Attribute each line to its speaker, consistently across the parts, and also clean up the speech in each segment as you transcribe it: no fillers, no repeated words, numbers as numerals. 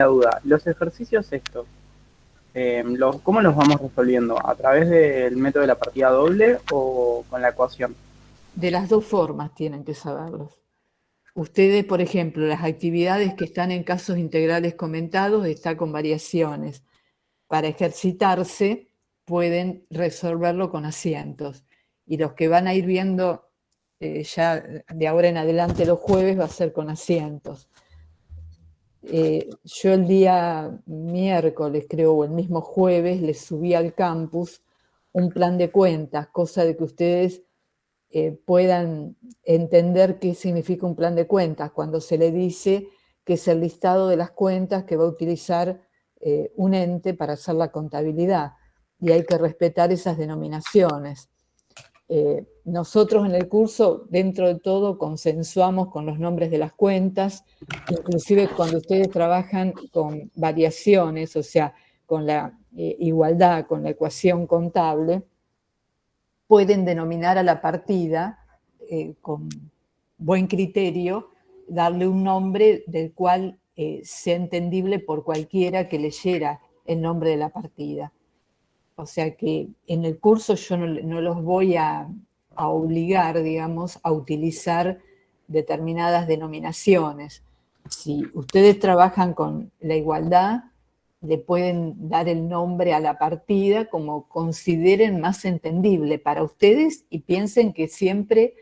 Speaker 1: la duda. Los ejercicios estos, ¿cómo los vamos resolviendo? ¿A través del método de la partida doble o con la ecuación?
Speaker 2: De las dos formas tienen que saberlos. Ustedes, por ejemplo, las actividades que están en casos integrales comentados están con variaciones. Para ejercitarse pueden resolverlo con asientos. Y los que van a ir viendo ya de ahora en adelante los jueves va a ser con asientos. Yo el día miércoles, creo, o el mismo jueves, les subí al campus un plan de cuentas, cosa de que ustedes puedan entender qué significa un plan de cuentas cuando se le dice que es el listado de las cuentas que va a utilizar un ente para hacer la contabilidad, y hay que respetar esas denominaciones. Nosotros en el curso, dentro de todo, consensuamos con los nombres de las cuentas, inclusive cuando ustedes trabajan con variaciones, o sea, con la igualdad, con la ecuación contable, pueden denominar a la partida con buen criterio, darle un nombre del cual sea entendible por cualquiera que leyera el nombre de la partida. O sea que en el curso yo no los voy a obligar, digamos, a utilizar determinadas denominaciones. Si ustedes trabajan con la igualdad, le pueden dar el nombre a la partida como consideren más entendible para ustedes y piensen que siempre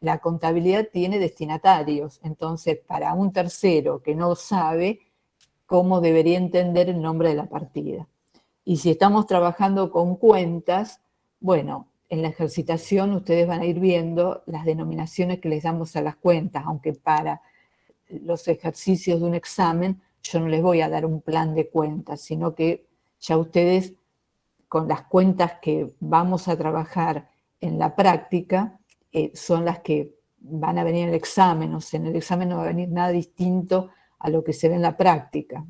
Speaker 2: la contabilidad tiene destinatarios. Entonces, para un tercero que no sabe, ¿cómo debería entender el nombre de la partida? Y si estamos trabajando con cuentas, bueno, en la ejercitación ustedes van a ir viendo las denominaciones que les damos a las cuentas, aunque para los ejercicios de un examen yo no les voy a dar un plan de cuentas, sino que ya ustedes con las cuentas que vamos a trabajar en la práctica son las que van a venir en el examen. O sea, en el examen no va a venir nada distinto a lo que se ve en la práctica.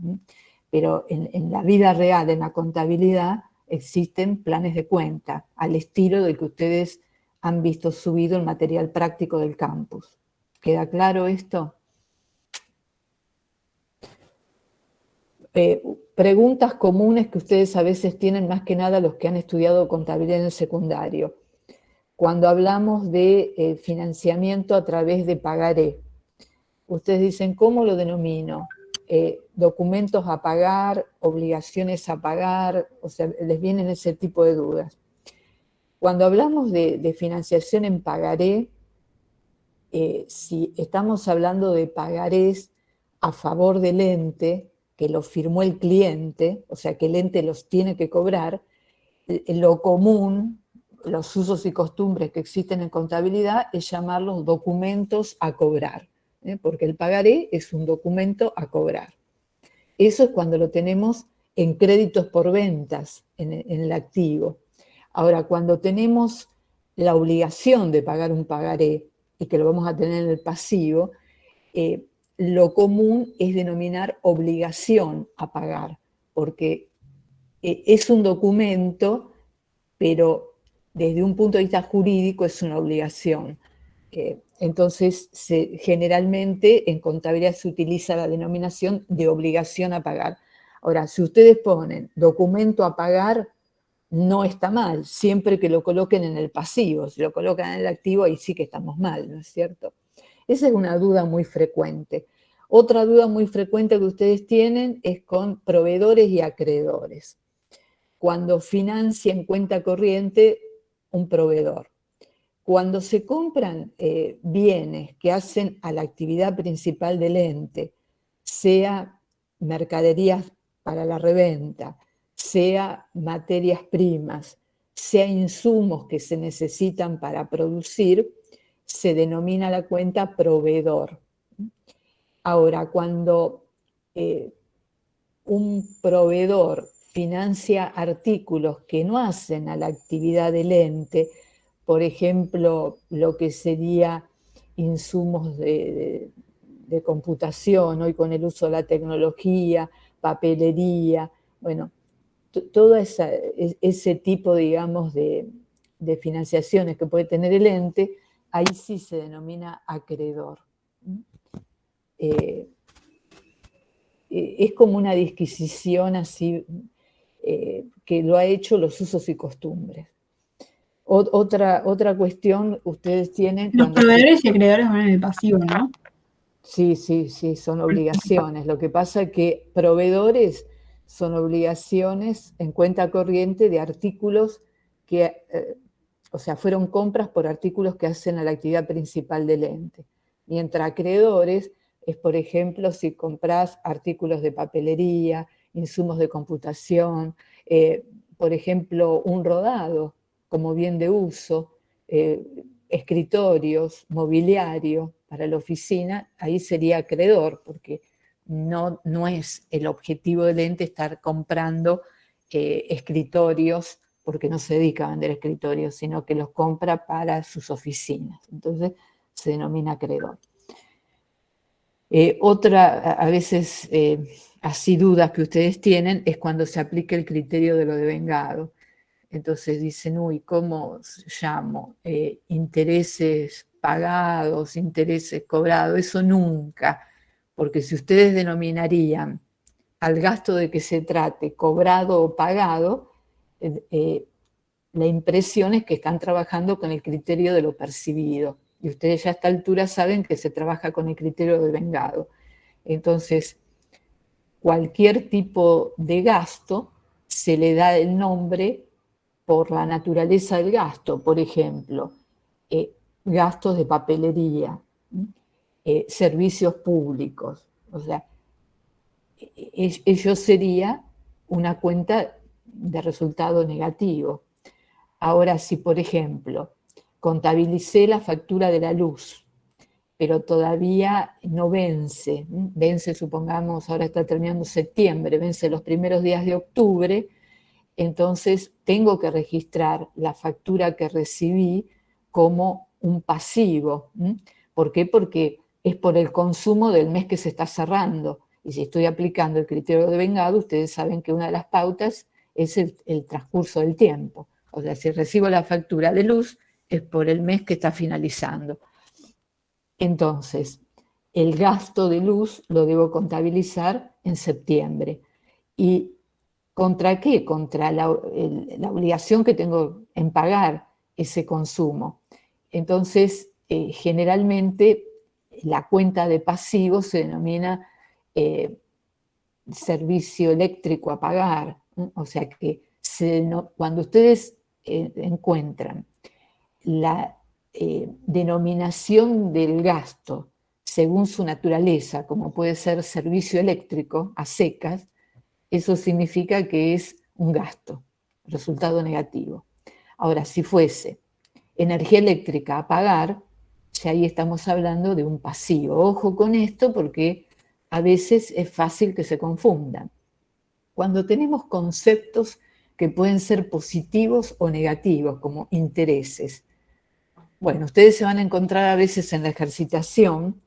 Speaker 2: Pero en la vida real, en la contabilidad, existen planes de cuenta al estilo del que ustedes han visto subido el material práctico del campus. ¿Queda claro esto? Preguntas comunes que ustedes a veces tienen, más que nada los que han estudiado contabilidad en el secundario. Cuando hablamos de financiamiento a través de pagaré, ustedes dicen, ¿cómo lo denomino? Documentos a pagar, obligaciones a pagar, o sea, les vienen ese tipo de dudas. Cuando hablamos de financiación en pagaré, si estamos hablando de pagarés a favor del ente, que lo firmó el cliente, o sea, que el ente los tiene que cobrar, lo común, los usos y costumbres que existen en contabilidad es llamarlos documentos a cobrar, porque el pagaré es un documento a cobrar. Eso es cuando lo tenemos en créditos por ventas en el activo. Ahora, cuando tenemos la obligación de pagar un pagaré y que lo vamos a tener en el pasivo, lo común es denominar obligación a pagar, porque es un documento, pero desde un punto de vista jurídico es una obligación. Entonces, generalmente en contabilidad se utiliza la denominación de obligación a pagar. Ahora, si ustedes ponen documento a pagar, no está mal, siempre que lo coloquen en el pasivo. Si lo colocan en el activo, ahí sí que estamos mal, ¿no es cierto? Esa es una duda muy frecuente. Otra duda muy frecuente que ustedes tienen es con proveedores y acreedores. Cuando financia en cuenta corriente un proveedor. Cuando se compran bienes que hacen a la actividad principal del ente, sea mercaderías para la reventa, sea materias primas, sea insumos que se necesitan para producir, se denomina la cuenta proveedor. Ahora, cuando un proveedor financia artículos que no hacen a la actividad del ente, por ejemplo, lo que sería insumos de computación, hoy con el uso de la tecnología, papelería, bueno, todo ese tipo, digamos, de financiaciones que puede tener el ente, ahí sí se denomina acreedor. es como una disquisición así, que lo ha hecho los usos y costumbres. Otra cuestión ustedes tienen
Speaker 3: Los
Speaker 2: cuando...
Speaker 3: proveedores y acreedores van en el pasivo, ¿no?
Speaker 2: Sí, son obligaciones. Lo que pasa es que proveedores son obligaciones en cuenta corriente de artículos que, o sea, fueron compras por artículos que hacen a la actividad principal del ente. Mientras acreedores es, por ejemplo, si compras artículos de papelería, insumos de computación, por ejemplo, un rodado como bien de uso, escritorios, mobiliario para la oficina, ahí sería acreedor, porque no es el objetivo del ente estar comprando escritorios, porque no se dedica a vender escritorios, sino que los compra para sus oficinas. Entonces se denomina acreedor. Otra, a veces, así dudas que ustedes tienen, es cuando se aplica el criterio de lo devengado. Entonces dicen, uy, ¿cómo llamo? Intereses pagados, intereses cobrados, eso nunca, porque si ustedes denominarían al gasto de que se trate cobrado o pagado, la impresión es que están trabajando con el criterio de lo percibido, y ustedes ya a esta altura saben que se trabaja con el criterio de vengado. Entonces, cualquier tipo de gasto se le da el nombre por la naturaleza del gasto, por ejemplo, gastos de papelería, servicios públicos. O sea, ello sería una cuenta de resultado negativo. Ahora, si por ejemplo contabilicé la factura de la luz, pero todavía no vence, supongamos, ahora está terminando septiembre, vence los primeros días de octubre, entonces tengo que registrar la factura que recibí como un pasivo. ¿Por qué? Porque es por el consumo del mes que se está cerrando. Y si estoy aplicando el criterio de vengado, ustedes saben que una de las pautas es el transcurso del tiempo. O sea, si recibo la factura de luz, es por el mes que está finalizando. Entonces, el gasto de luz lo debo contabilizar en septiembre. ¿Y contra qué? Contra la obligación que tengo en pagar ese consumo. Entonces, generalmente la cuenta de pasivos se denomina servicio eléctrico a pagar. O sea que cuando ustedes encuentran la denominación del gasto según su naturaleza, como puede ser servicio eléctrico a secas, eso significa que es un gasto, resultado negativo. Ahora, si fuese energía eléctrica a pagar, ya ahí estamos hablando de un pasivo. Ojo con esto porque a veces es fácil que se confundan. Cuando tenemos conceptos que pueden ser positivos o negativos, como intereses, bueno, ustedes se van a encontrar a veces en la ejercitación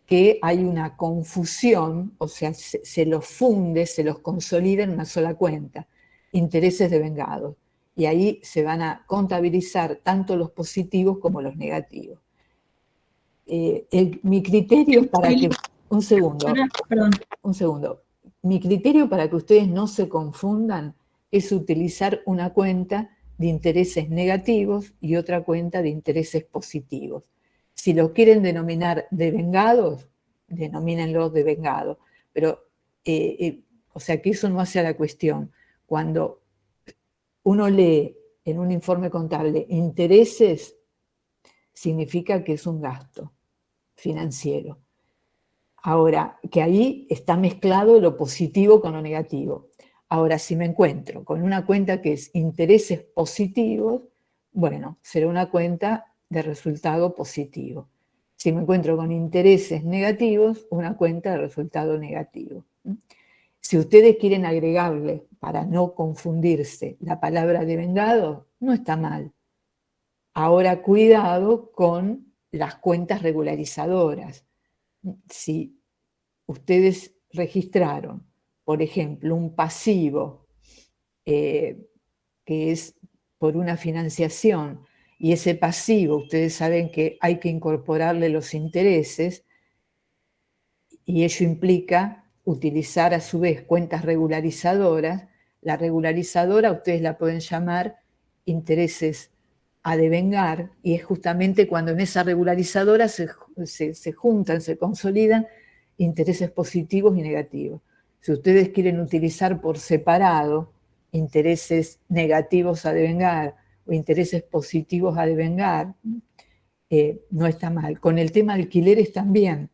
Speaker 2: que hay una confusión, o sea, se los funde, se los consolida en una sola cuenta, intereses devengados. Y ahí se van a contabilizar tanto los positivos como los negativos. Mi criterio para que... Un segundo. Mi criterio para que ustedes no se confundan es utilizar una cuenta de intereses negativos y otra cuenta de intereses positivos. Si lo quieren denominar devengados, denomínenlo devengado. Pero, o sea, que eso no hace a la cuestión. Cuando uno lee en un informe contable intereses, significa que es un gasto financiero. Ahora, que ahí está mezclado lo positivo con lo negativo. Ahora, si me encuentro con una cuenta que es intereses positivos, bueno, será una cuenta de resultado positivo. Si me encuentro con intereses negativos, una cuenta de resultado negativo. Si ustedes quieren agregarle, para no confundirse, la palabra devengado, no está mal. Ahora, cuidado con las cuentas regularizadoras. Si ustedes registraron, por ejemplo, un pasivo que es por una financiación, y ese pasivo ustedes saben que hay que incorporarle los intereses, y ello implica utilizar a su vez cuentas regularizadoras, la regularizadora ustedes la pueden llamar intereses a devengar, y es justamente cuando en esa regularizadora se juntan, se consolidan intereses positivos y negativos. Si ustedes quieren utilizar por separado intereses negativos a devengar o intereses positivos a devengar, no está mal. Con el tema de alquileres también.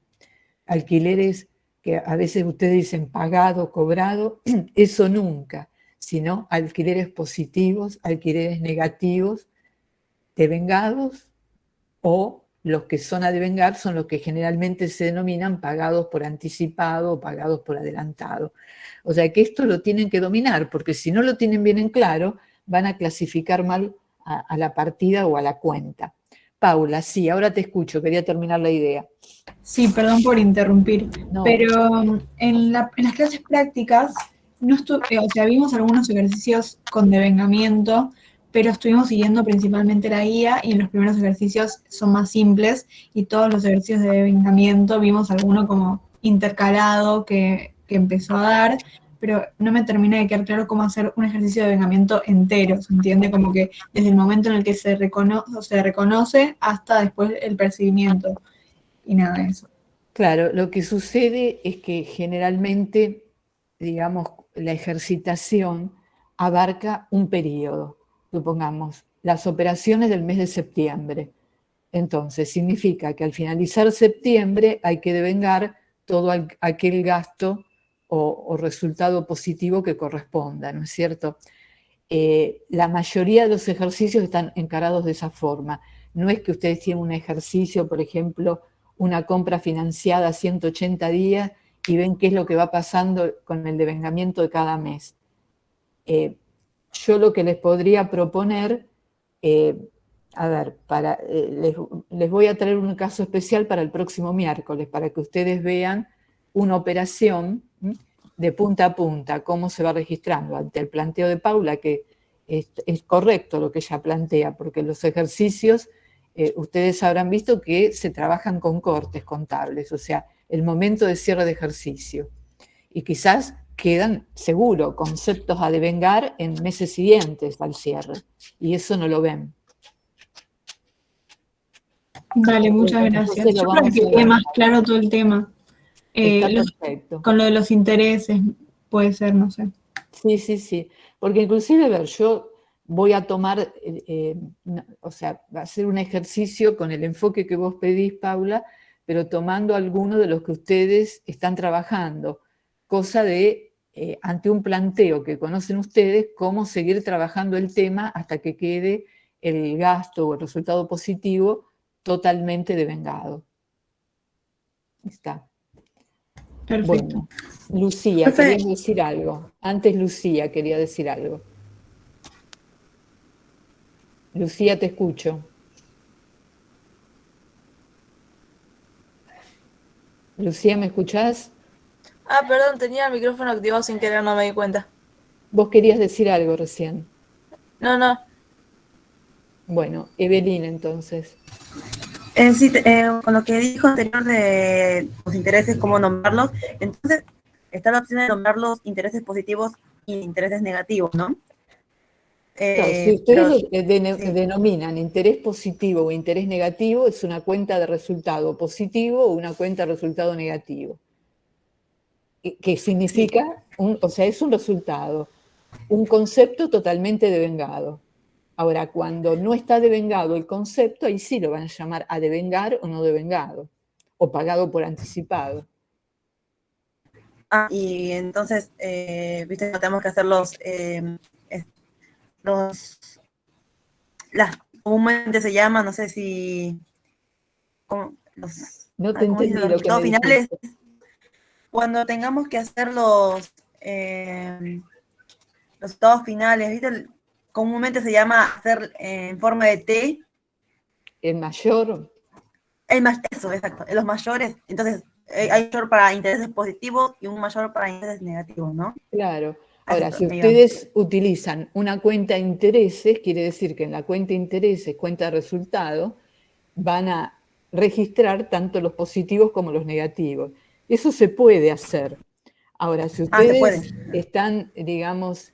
Speaker 2: Alquileres que a veces ustedes dicen pagado, cobrado, eso nunca, sino alquileres positivos, alquileres negativos, devengados, o los que son a devengar son los que generalmente se denominan pagados por anticipado o pagados por adelantado. O sea que esto lo tienen que dominar, porque si no lo tienen bien en claro, van a clasificar mal a la partida o a la cuenta. Paula, sí, ahora te escucho, quería terminar la idea.
Speaker 3: Sí, perdón por interrumpir,
Speaker 2: No.
Speaker 3: pero en las clases prácticas no o sea, vimos algunos ejercicios con devengamiento, pero estuvimos siguiendo principalmente la guía y en los primeros ejercicios son más simples y todos los ejercicios de devengamiento vimos alguno como intercalado que empezó a dar, pero no me termina de quedar claro cómo hacer un ejercicio de devengamiento entero, ¿se entiende? Como que desde el momento en el que se reconoce hasta después el percibimiento. Y nada de eso.
Speaker 2: Claro, lo que sucede es que generalmente, digamos, la ejercitación abarca un periodo, supongamos, las operaciones del mes de septiembre. Entonces, significa que al finalizar septiembre hay que devengar todo aquel gasto o resultado positivo que corresponda, ¿no es cierto? La mayoría de los ejercicios están encarados de esa forma. No es que ustedes tienen un ejercicio, por ejemplo, una compra financiada a 180 días y ven qué es lo que va pasando con el devengamiento de cada mes. Yo lo que les podría proponer, a ver, les voy a traer un caso especial para el próximo miércoles, para que ustedes vean una operación de punta a punta, cómo se va registrando ante el planteo de Paula, que es correcto lo que ella plantea, porque los ejercicios, ustedes habrán visto que se trabajan con cortes contables, o sea, el momento de cierre de ejercicio. Y quizás quedan, seguro, conceptos a devengar en meses siguientes al cierre, y eso no lo ven.
Speaker 3: Dale, muchas gracias.
Speaker 2: Entonces
Speaker 3: Yo creo que quede más claro todo el tema.
Speaker 2: Está perfecto.
Speaker 3: Con lo de los intereses, puede ser, no sé.
Speaker 2: Sí, porque inclusive, a ver, yo voy a tomar, o sea, va a ser un ejercicio con el enfoque que vos pedís, Paula, pero tomando alguno de los que ustedes están trabajando, cosa de, ante un planteo que conocen ustedes, cómo seguir trabajando el tema hasta que quede el gasto o el resultado positivo totalmente devengado. Está.
Speaker 3: Perfecto.
Speaker 2: Bueno, Lucía, querías decir algo. Antes Lucía quería decir algo. Lucía, te escucho. Lucía, ¿me escuchás?
Speaker 4: Ah, perdón, tenía el micrófono activado sin querer, no me di cuenta.
Speaker 2: Vos querías decir algo recién.
Speaker 4: No.
Speaker 2: Bueno, Evelyn, entonces.
Speaker 5: Sí, con lo que dijo anterior de los intereses, cómo nombrarlos, entonces está la opción de nombrar los intereses positivos y intereses negativos, ¿no?
Speaker 2: Claro, si ustedes
Speaker 5: sí.
Speaker 2: denominan interés positivo o interés negativo, es una cuenta de resultado positivo o una cuenta de resultado negativo. Que significa, o sea, es un resultado, un concepto totalmente devengado. Ahora, cuando no está devengado el concepto, ahí sí lo van a llamar a devengar o no devengado, o pagado por anticipado.
Speaker 5: Y entonces, viste, tenemos que hacer comúnmente se llama, no sé si,
Speaker 2: No te entendí
Speaker 5: los
Speaker 2: lo que me
Speaker 5: resultados finales.
Speaker 2: dijiste.
Speaker 5: Cuando tengamos que hacer los resultados finales, ¿viste? Comúnmente se llama hacer en forma de T.
Speaker 2: ¿El mayor?
Speaker 5: Eso, exacto. Los mayores, entonces hay un mayor para intereses positivos y un mayor para intereses negativos, ¿no?
Speaker 2: Claro. Ahora, si ustedes utilizan una cuenta de intereses, quiere decir que en la cuenta de intereses, cuenta de resultado, van a registrar tanto los positivos como los negativos. Eso se puede hacer. Ahora, si
Speaker 5: Ah, se
Speaker 2: ustedes
Speaker 5: puede.
Speaker 2: están, digamos,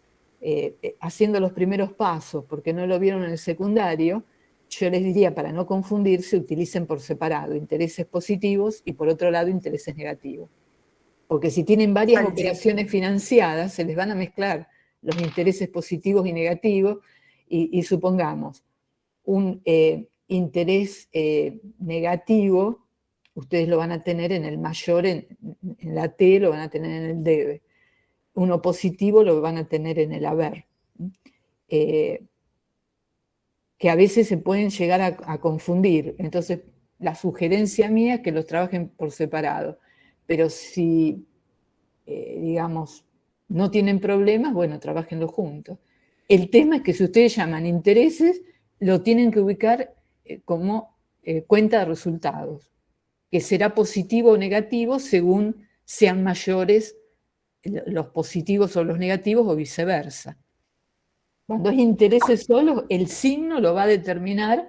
Speaker 2: haciendo los primeros pasos porque no lo vieron en el secundario, yo les diría, para no confundirse, utilicen por separado intereses positivos y por otro lado intereses negativos. Porque si tienen varias
Speaker 5: Vale, sí.
Speaker 2: operaciones financiadas, se les van a mezclar los intereses positivos y negativos y supongamos un interés negativo, ustedes lo van a tener en el mayor, en la T, lo van a tener en el debe. Uno positivo lo van a tener en el haber. Que a veces se pueden llegar a confundir. Entonces, la sugerencia mía es que los trabajen por separado. Pero si, digamos, no tienen problemas, bueno, trabajenlo juntos. El tema es que si ustedes llaman intereses, lo tienen que ubicar como cuenta de resultados, que será positivo o negativo según sean mayores los positivos o los negativos o viceversa. Cuando es intereses solo, el signo lo va a determinar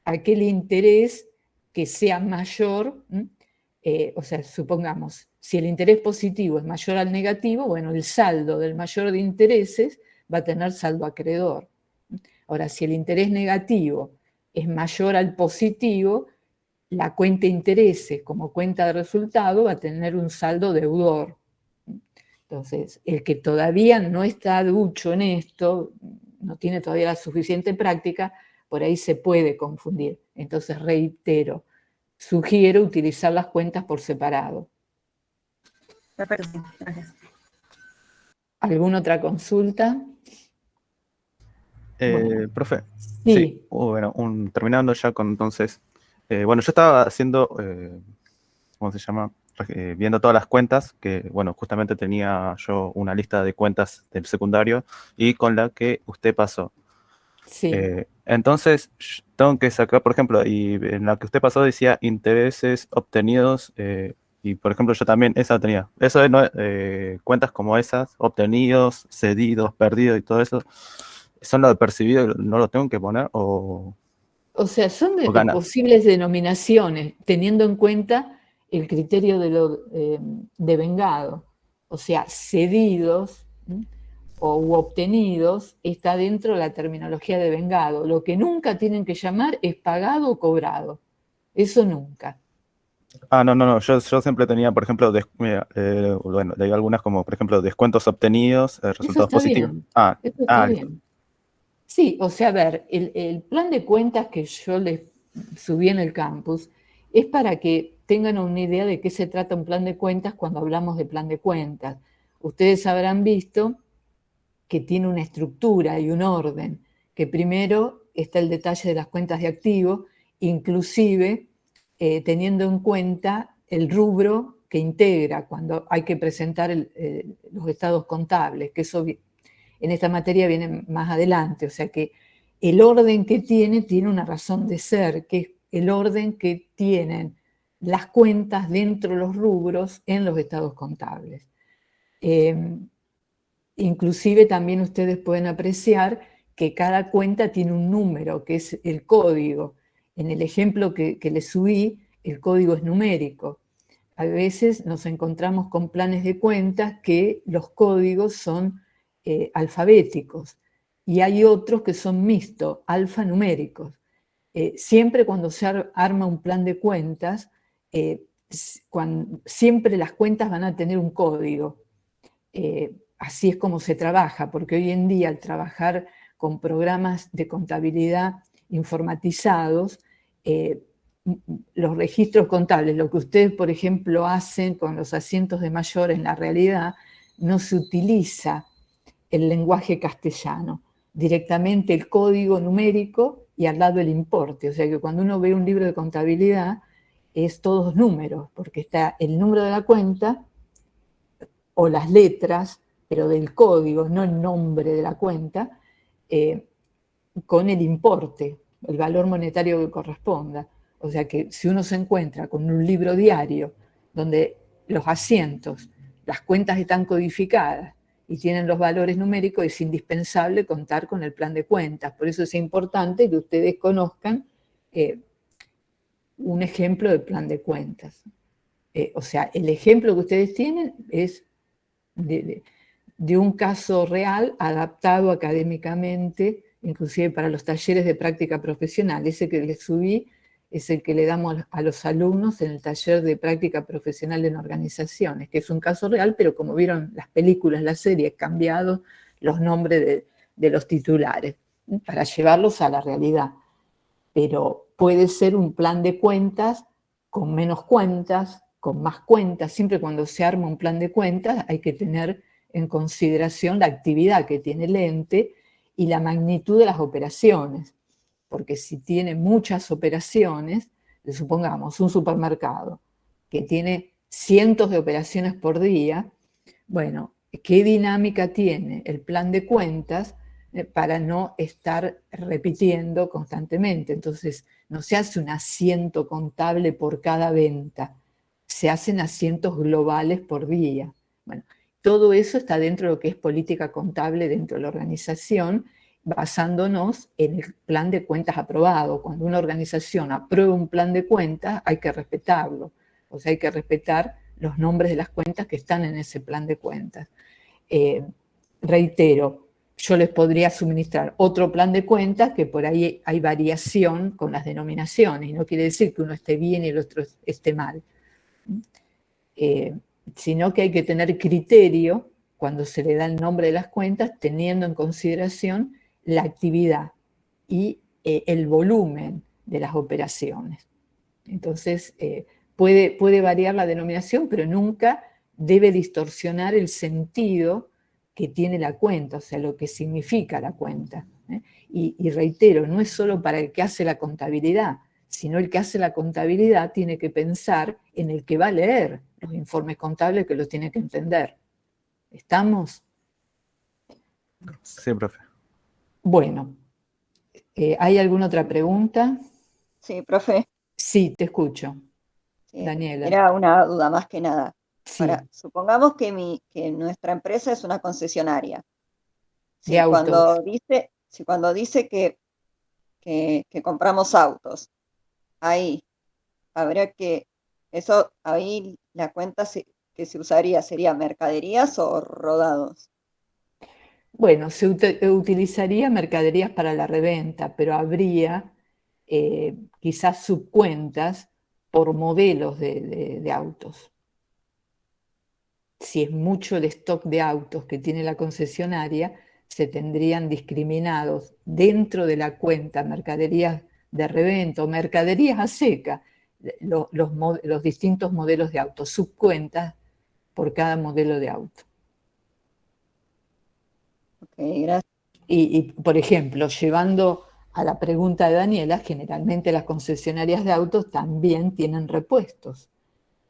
Speaker 2: aquel interés que sea mayor, o sea, supongamos, si el interés positivo es mayor al negativo, bueno, el saldo del mayor de intereses va a tener saldo acreedor. Ahora, si el interés negativo es mayor al positivo, la cuenta intereses como cuenta de resultado va a tener un saldo deudor. Entonces, el que todavía no está ducho en esto, no tiene todavía la suficiente práctica, por ahí se puede confundir. Entonces, reitero, sugiero utilizar las cuentas por separado.
Speaker 5: Perfecto, sí, gracias.
Speaker 2: ¿Alguna otra consulta? Bueno,
Speaker 6: Profe, sí,
Speaker 2: sí,
Speaker 6: bueno, terminando ya con entonces, bueno, yo estaba haciendo, ¿cómo se llama? Viendo todas las cuentas, que bueno, justamente tenía yo una lista de cuentas del secundario y con la que usted pasó.
Speaker 2: sí.
Speaker 6: Entonces, tengo que sacar, por ejemplo, y en la que usted pasó decía intereses obtenidos, y por ejemplo yo también esa tenía. Eso no, cuentas como esas, obtenidos, cedidos, perdidos y todo eso, ¿son lo de percibido y no lo tengo que poner
Speaker 2: O sea, son
Speaker 6: o ganar?
Speaker 2: posibles denominaciones, teniendo en cuenta el criterio de lo devengado. O sea, cedidos o obtenidos está dentro de la terminología de vengado. Lo que nunca tienen que llamar es pagado o cobrado. Eso nunca.
Speaker 6: Ah, no, no, no, yo siempre tenía, por ejemplo, mira, bueno, leí algunas como, por ejemplo, descuentos obtenidos,
Speaker 2: Eso
Speaker 6: resultados
Speaker 2: está
Speaker 6: positivos.
Speaker 2: bien.
Speaker 6: Ah,
Speaker 2: Eso está
Speaker 6: listo.
Speaker 2: bien. Sí, o sea, a ver, el plan de cuentas que yo les subí en el campus es para que tengan una idea de qué se trata un plan de cuentas cuando hablamos de plan de cuentas. Ustedes habrán visto que tiene una estructura y un orden, que primero está el detalle de las cuentas de activo, inclusive teniendo en cuenta el rubro que integra cuando hay que presentar los estados contables, que eso en esta materia viene más adelante, o sea que el orden que tiene una razón de ser, que es el orden que tienen las cuentas dentro de los rubros en los estados contables. Inclusive también ustedes pueden apreciar que cada cuenta tiene un número, que es el código. En el ejemplo que les subí, el código es numérico. A veces nos encontramos con planes de cuentas que los códigos son alfabéticos y hay otros que son mixtos, alfanuméricos. Siempre cuando se arma un plan de cuentas, siempre las cuentas van a tener un código. Así es como se trabaja, porque hoy en día al trabajar con programas de contabilidad informatizados, los registros contables, lo que ustedes, por ejemplo, hacen con los asientos de mayor en la realidad, no se utiliza el lenguaje castellano, directamente el código numérico y al lado el importe. O sea que cuando uno ve un libro de contabilidad es todos números, porque está el número de la cuenta o las letras, pero del código, no el nombre de la cuenta, con el importe, el valor monetario que corresponda. O sea que si uno se encuentra con un libro diario donde los asientos, las cuentas están codificadas y tienen los valores numéricos, es indispensable contar con el plan de cuentas. Por eso es importante que ustedes conozcan un ejemplo de plan de cuentas. O sea, el ejemplo que ustedes tienen es de un caso real adaptado académicamente, inclusive para los talleres de práctica profesional. Ese que les subí es el que le damos a los alumnos en el taller de práctica profesional en organizaciones, que es un caso real, pero como vieron las películas, las series, cambiados los nombres de los titulares, para llevarlos a la realidad. Pero puede ser un plan de cuentas con menos cuentas, con más cuentas. Siempre cuando se arma un plan de cuentas hay que tener en consideración la actividad que tiene el ente y la magnitud de las operaciones. Porque si tiene muchas operaciones, supongamos un supermercado que tiene cientos de operaciones por día, bueno, ¿qué dinámica tiene el plan de cuentas para no estar repitiendo constantemente? Entonces, no se hace un asiento contable por cada venta, se hacen asientos globales por día. Bueno, todo eso está dentro de lo que es política contable dentro de la organización, basándonos en el plan de cuentas aprobado. Cuando una organización aprueba un plan de cuentas, hay que respetarlo. O sea, hay que respetar los nombres de las cuentas que están en ese plan de cuentas. Reitero, yo les podría suministrar otro plan de cuentas que por ahí hay variación con las denominaciones, y no quiere decir que uno esté bien y el otro esté mal. Sino que hay que tener criterio cuando se le da el nombre de las cuentas, teniendo en consideración la actividad y el volumen de las operaciones. Entonces, puede variar la denominación, pero nunca debe distorsionar el sentido que tiene la cuenta, o sea, lo que significa la cuenta. Y reitero, no es solo para el que hace la contabilidad, sino el que hace la contabilidad tiene que pensar en el que va a leer los informes contables, que los tiene que entender. ¿Estamos?
Speaker 6: Sí, profe.
Speaker 2: Bueno, ¿hay alguna otra pregunta?
Speaker 7: Sí, profe.
Speaker 2: Sí, te escucho.
Speaker 7: Sí,
Speaker 2: Daniela.
Speaker 7: era una duda más que nada.
Speaker 2: Sí.
Speaker 7: Ahora, supongamos que nuestra empresa es una concesionaria.
Speaker 2: De autos.
Speaker 7: Cuando dice que compramos autos, ahí habría que, ahí la cuenta que se usaría sería mercaderías o rodados.
Speaker 2: Bueno, se utilizaría mercaderías para la reventa, pero habría quizás subcuentas por modelos de autos. Si es mucho el stock de autos que tiene la concesionaria, se tendrían discriminados dentro de la cuenta mercaderías de reventa o mercaderías a seca, los distintos modelos de autos, subcuentas por cada modelo de auto.
Speaker 7: Ok, gracias.
Speaker 2: Y, por ejemplo, llevando a la pregunta de Daniela, generalmente las concesionarias de autos también tienen repuestos.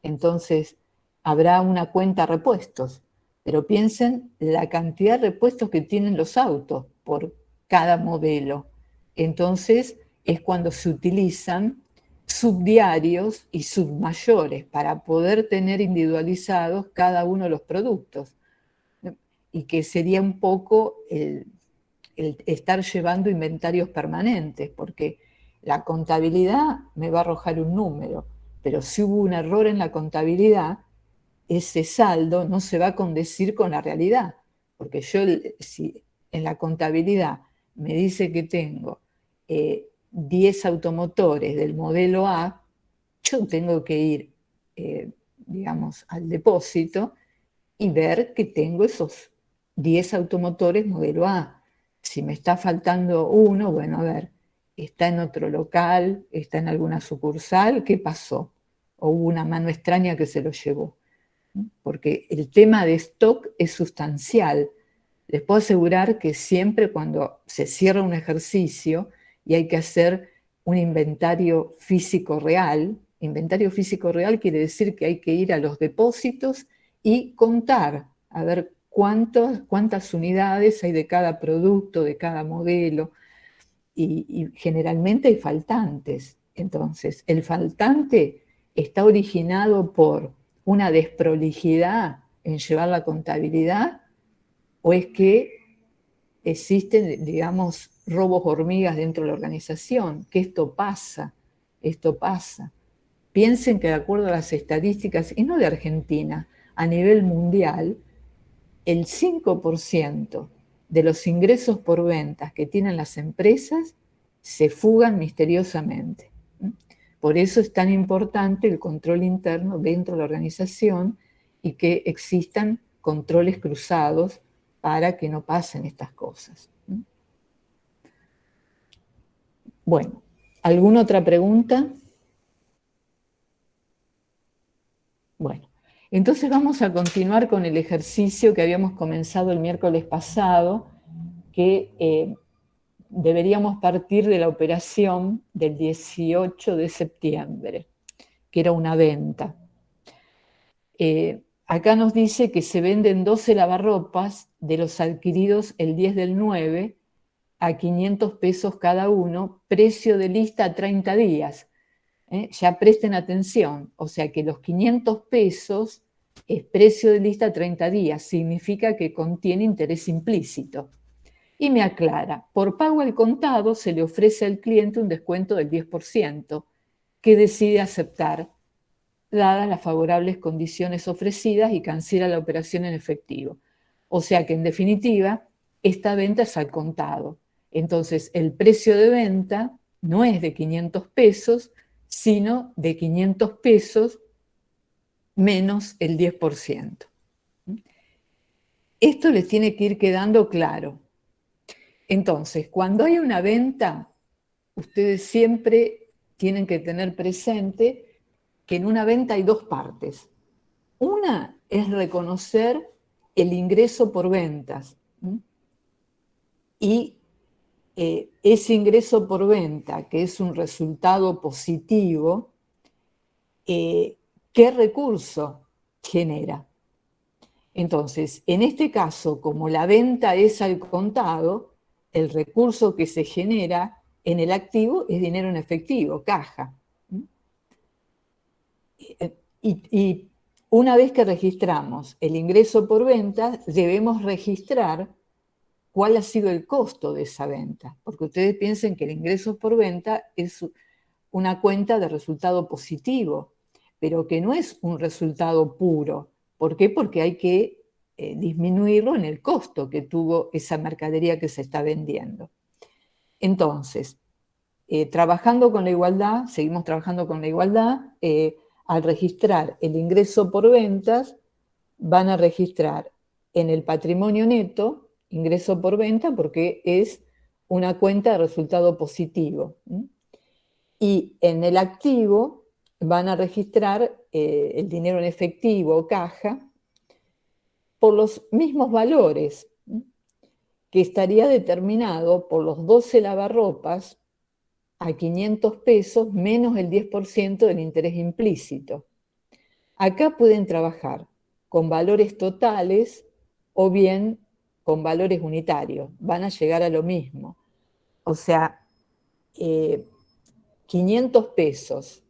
Speaker 2: Entonces, habrá una cuenta repuestos, pero piensen la cantidad de repuestos que tienen los autos por cada modelo. Entonces, es cuando se utilizan subdiarios y submayores para poder tener individualizados cada uno de los productos. Y que sería un poco el estar llevando inventarios permanentes, porque la contabilidad me va a arrojar un número, pero si hubo un error en la contabilidad, ese saldo no se va a condecir con la realidad, porque yo, si en la contabilidad me dice que tengo 10 automotores del modelo A, yo tengo que ir, digamos, al depósito y ver que tengo esos 10 automotores modelo A. Si me está faltando uno, bueno, a ver, está en otro local, está en alguna sucursal, ¿qué pasó? O hubo una mano extraña que se lo llevó. Porque el tema de stock es sustancial. Les puedo asegurar que siempre cuando se cierra un ejercicio y hay que hacer un inventario físico real quiere decir que hay que ir a los depósitos y contar, a ver cuántas unidades hay de cada producto, de cada modelo, y generalmente hay faltantes. Entonces, el faltante está originado por una desprolijidad en llevar la contabilidad, o es que existen, digamos, robos hormigas dentro de la organización, que esto pasa. Piensen que de acuerdo a las estadísticas, y no de Argentina, a nivel mundial, el 5% de los ingresos por ventas que tienen las empresas se fugan misteriosamente. Por eso es tan importante el control interno dentro de la organización y que existan controles cruzados para que no pasen estas cosas. Bueno, ¿alguna otra pregunta? Bueno, entonces vamos a continuar con el ejercicio que habíamos comenzado el miércoles pasado, que deberíamos partir de la operación del 18 de septiembre, que era una venta. Acá nos dice que se venden 12 lavarropas de los adquiridos el 10 del 9 a 500 pesos cada uno, precio de lista a 30 días. Ya presten atención, o sea que los 500 pesos es precio de lista a 30 días, significa que contiene interés implícito. Y me aclara, por pago al contado se le ofrece al cliente un descuento del 10% que decide aceptar, dadas las favorables condiciones ofrecidas, y cancela la operación en efectivo. O sea que en definitiva, esta venta es al contado. Entonces el precio de venta no es de 500 pesos, sino de 500 pesos menos el 10%. Esto les tiene que ir quedando claro. Entonces, cuando hay una venta, ustedes siempre tienen que tener presente que en una venta hay dos partes. Una es reconocer el ingreso por ventas. Y ese ingreso por venta, que es un resultado positivo, ¿qué recurso genera? Entonces, en este caso, como la venta es al contado, el recurso que se genera en el activo es dinero en efectivo, caja. Y una vez que registramos el ingreso por venta, debemos registrar cuál ha sido el costo de esa venta, porque ustedes piensen que el ingreso por venta es una cuenta de resultado positivo, pero que no es un resultado puro. ¿Por qué? Porque hay que disminuirlo en el costo que tuvo esa mercadería que se está vendiendo. Entonces, trabajando con la igualdad, seguimos trabajando con la igualdad, al registrar el ingreso por ventas, van a registrar en el patrimonio neto ingreso por venta porque es una cuenta de resultado positivo. Y en el activo van a registrar el dinero en efectivo o caja por los mismos valores, que estaría determinado por los 12 lavarropas a 500 pesos menos el 10% del interés implícito. Acá pueden trabajar con valores totales o bien con valores unitarios, van a llegar a lo mismo. O sea, 500 pesos,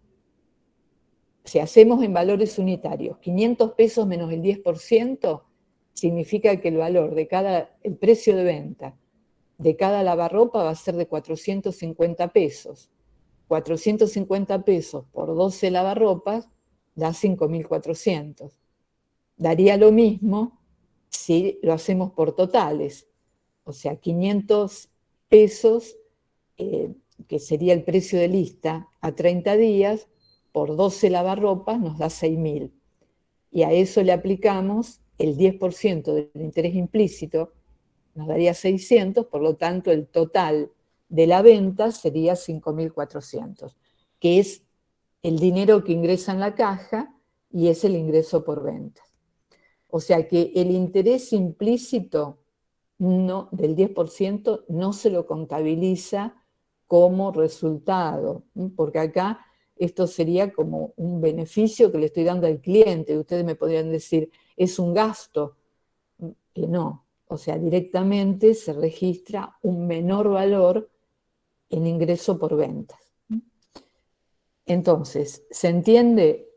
Speaker 2: si hacemos en valores unitarios, 500 pesos menos el 10%, significa que el valor de el precio de venta de cada lavarropa va a ser de 450 pesos. 450 pesos por 12 lavarropas da 5.400. Daría lo mismo si lo hacemos por totales, o sea, 500 pesos, que sería el precio de lista a 30 días, por 12 lavarropas nos da 6.000. Y a eso le aplicamos el 10% del interés implícito, nos daría 600, por lo tanto el total de la venta sería 5.400, que es el dinero que ingresa en la caja y es el ingreso por ventas. O sea que el interés implícito del 10% no se lo contabiliza como resultado, porque acá esto sería como un beneficio que le estoy dando al cliente. Ustedes me podrían decir, es un gasto, que no. O sea, directamente se registra un menor valor en ingreso por ventas. Entonces, ¿se entiende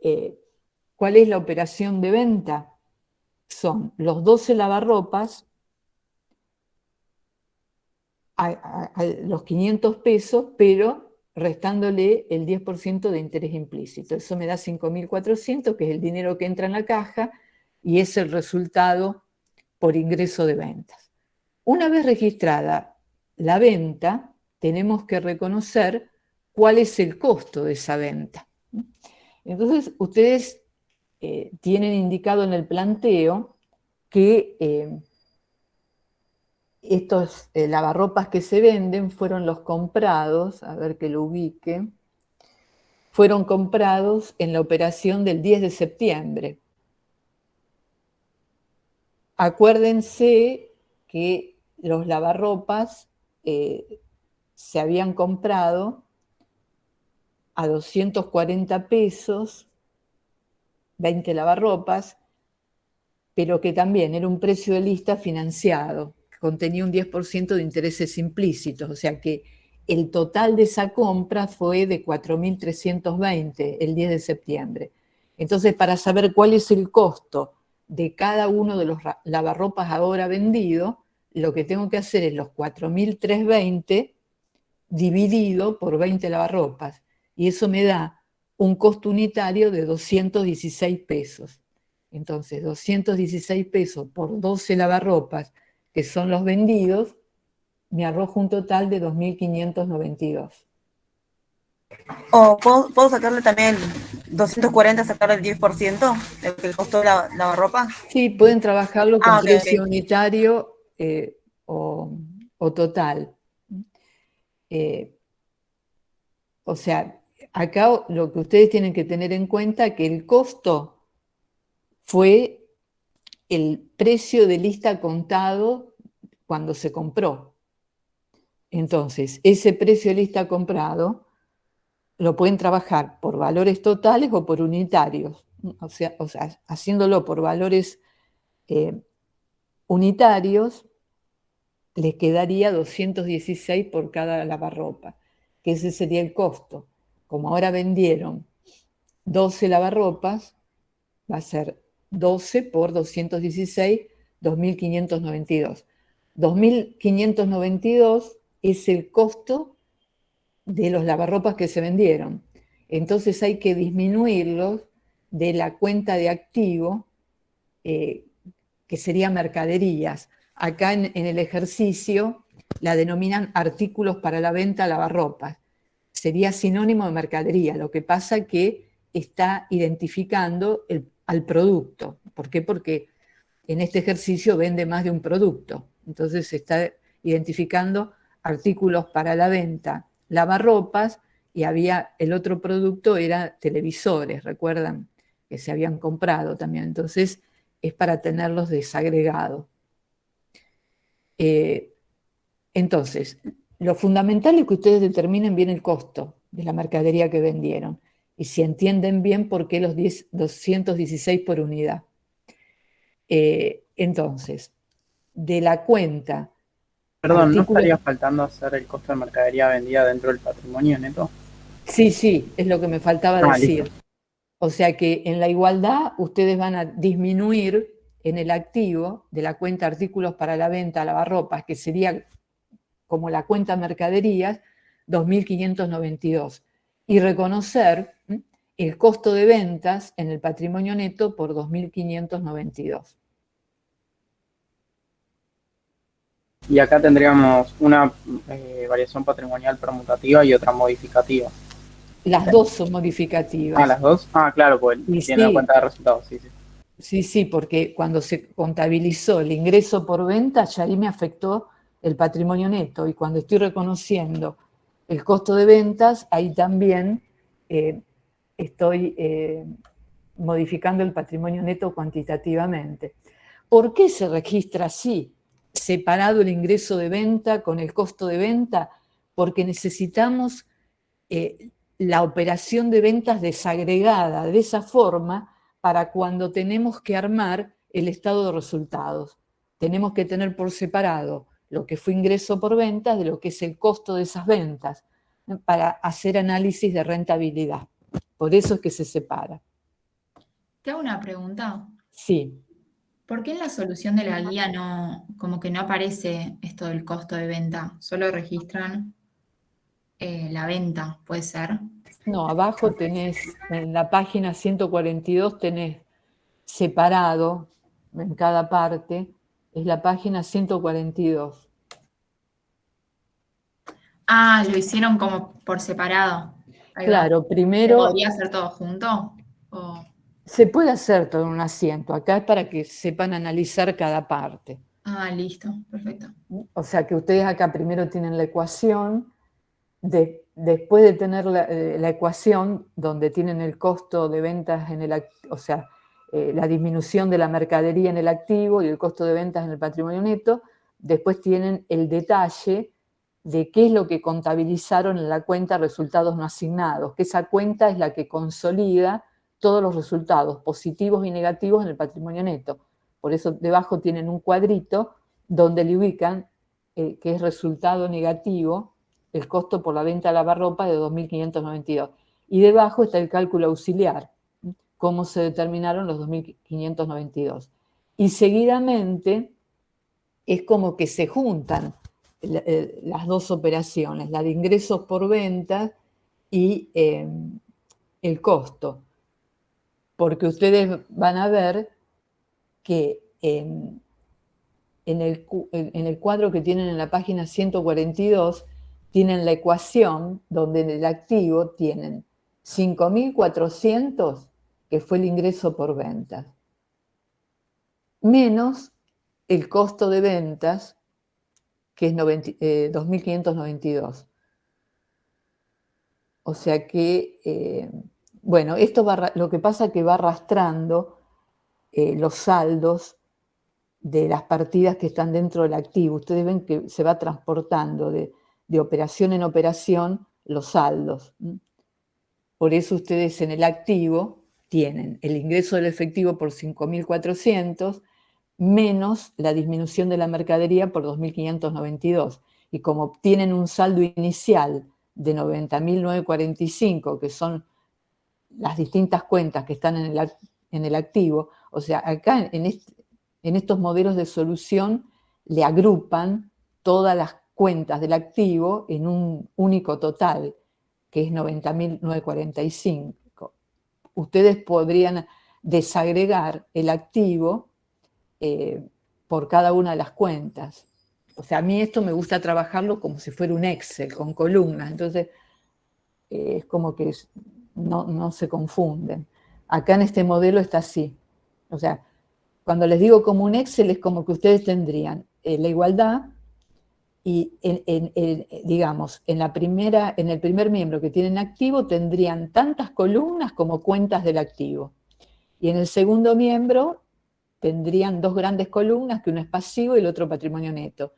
Speaker 2: cuál es la operación de venta? Son los 12 lavarropas a los 500 pesos, pero restándole el 10% de interés implícito. Eso me da 5.400, que es el dinero que entra en la caja, y es el resultado por ingreso de ventas. Una vez registrada la venta, tenemos que reconocer cuál es el costo de esa venta. Entonces, ustedes tienen indicado en el planteo que estos lavarropas que se venden fueron los comprados, a ver que lo ubique, fueron comprados en la operación del 10 de septiembre. Acuérdense que los lavarropas se habían comprado a 240 pesos, 20 lavarropas, pero que también era un precio de lista financiado, que contenía un 10% de intereses implícitos, o sea que el total de esa compra fue de 4.320 el 10 de septiembre. Entonces, para saber cuál es el costo de cada uno de los lavarropas ahora vendido, lo que tengo que hacer es los 4.320 dividido por 20 lavarropas, y eso me da un costo unitario de 216 pesos. Entonces, 216 pesos por 12 lavarropas, que son los vendidos, me arroja un total de 2.592.
Speaker 5: O puedo sacarle también 240, sacarle el 10% de lo que costó la lavarropa.
Speaker 2: Sí, pueden trabajarlo con
Speaker 5: ok.
Speaker 2: precio unitario o total. O sea, acá lo que ustedes tienen que tener en cuenta es que el costo fue el precio de lista contado cuando se compró. Entonces, ese precio de lista comprado lo pueden trabajar por valores totales o por unitarios. O sea haciéndolo por valores unitarios, les quedaría 216 por cada lavarropa, que ese sería el costo. Como ahora vendieron 12 lavarropas, va a ser 12 por 216, 2.592. 2.592 es el costo de los lavarropas que se vendieron. Entonces hay que disminuirlos de la cuenta de activo, que sería mercaderías. Acá en el ejercicio la denominan artículos para la venta lavarropas. Sería sinónimo de mercadería. Lo que pasa es que está identificando al producto. ¿Por qué? Porque en este ejercicio vende más de un producto. Entonces se está identificando artículos para la venta, lavarropas, y había el otro producto era televisores, ¿recuerdan? Que se habían comprado también. Entonces es para tenerlos desagregados. Entonces, lo fundamental es que ustedes determinen bien el costo de la mercadería que vendieron y si entienden bien por qué los 216 por unidad. Entonces, de la cuenta...
Speaker 1: Perdón, ¿no estaría faltando hacer el costo de mercadería vendida dentro del patrimonio neto?
Speaker 2: Sí, es lo que me faltaba decir.
Speaker 1: Listo.
Speaker 2: O sea que en la igualdad ustedes van a disminuir en el activo de la cuenta artículos para la venta, lavarropas, que sería como la cuenta mercaderías, 2.592. Y reconocer el costo de ventas en el patrimonio neto por 2.592.
Speaker 1: Y acá tendríamos una variación patrimonial permutativa y otra modificativa.
Speaker 2: Las dos son modificativas.
Speaker 1: ¿Las dos? Claro, pues tiene la cuenta de resultados, sí.
Speaker 2: Sí, porque cuando se contabilizó el ingreso por venta, ya ahí me afectó el patrimonio neto. Y cuando estoy reconociendo el costo de ventas, ahí también estoy modificando el patrimonio neto cuantitativamente. ¿Por qué se registra así, separado el ingreso de venta con el costo de venta? Porque necesitamos la operación de ventas desagregada de esa forma para cuando tenemos que armar el estado de resultados. Tenemos que tener por separado lo que fue ingreso por ventas de lo que es el costo de esas ventas para hacer análisis de rentabilidad. Por eso es que se separa.
Speaker 8: ¿Te hago una pregunta?
Speaker 2: Sí.
Speaker 8: ¿Por qué en la solución de la guía como que no aparece esto del costo de venta? Solo registran la venta, ¿puede ser?
Speaker 2: No, abajo tenés, en la página 142 tenés separado en cada parte Es la página 142.
Speaker 8: Ah, lo hicieron como por separado. Ahí va.
Speaker 2: Claro,
Speaker 8: ¿Se
Speaker 2: primero
Speaker 8: podría hacer todo junto? O-
Speaker 2: se puede hacer todo en un asiento. Acá es para que sepan analizar cada parte.
Speaker 8: Ah, listo, perfecto.
Speaker 2: O sea que ustedes acá primero tienen la ecuación, después de tener la ecuación donde tienen el costo de ventas en el, o sea, la disminución de la mercadería en el activo y el costo de ventas en el patrimonio neto, después tienen el detalle de qué es lo que contabilizaron en la cuenta resultados no asignados, que esa cuenta es la que consolida todos los resultados positivos y negativos en el patrimonio neto. Por eso debajo tienen un cuadrito donde le ubican que es resultado negativo el costo por la venta de lavarropa de 2.592. Y debajo está el cálculo auxiliar, cómo se determinaron los 2.592. Y seguidamente es como que se juntan las dos operaciones, la de ingresos por venta y el costo, porque ustedes van a ver que en el cuadro que tienen en la página 142 tienen la ecuación donde en el activo tienen 5.400, que fue el ingreso por ventas, menos el costo de ventas, que es 2.592. O sea que, bueno, esto lo que pasa es que va arrastrando los saldos de las partidas que están dentro del activo. Ustedes ven que se va transportando de operación en operación los saldos. Por eso ustedes en el activo tienen el ingreso del efectivo por 5.400 menos la disminución de la mercadería por 2.592. Y como tienen un saldo inicial de 90.945, que son las distintas cuentas que están en el activo, o sea, acá en estos modelos de solución le agrupan todas las cuentas del activo en un único total, que es 90.945. Ustedes podrían desagregar el activo por cada una de las cuentas. O sea, a mí esto me gusta trabajarlo como si fuera un Excel, con columnas, entonces es como que no se confunden. Acá en este modelo está así. O sea, cuando les digo como un Excel es como que ustedes tendrían la igualdad y digamos, en el primer miembro que tienen activo tendrían tantas columnas como cuentas del activo. Y en el segundo miembro tendrían dos grandes columnas, que uno es pasivo y el otro patrimonio neto.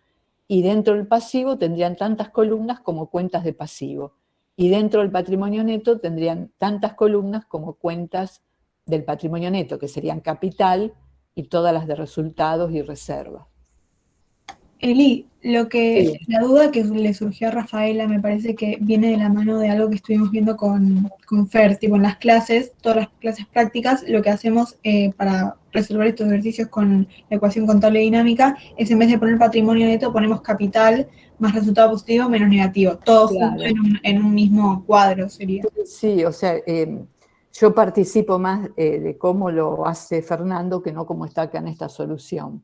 Speaker 2: Y dentro del pasivo tendrían tantas columnas como cuentas de pasivo. Y dentro del patrimonio neto tendrían tantas columnas como cuentas del patrimonio neto, que serían capital y todas las de resultados y reservas.
Speaker 3: Eli,
Speaker 2: Sí.
Speaker 3: la duda que le surgió a Rafaela me parece que viene de la mano de algo que estuvimos viendo con Fer, tipo en las clases, todas las clases prácticas, lo que hacemos para resolver estos ejercicios con la ecuación contable dinámica es en vez de poner patrimonio neto, ponemos capital más resultado positivo menos negativo, todo
Speaker 2: Claro.
Speaker 3: junto en un mismo cuadro sería.
Speaker 2: Sí, o sea, yo participo más de cómo lo hace Fernando que no como está acá en esta solución.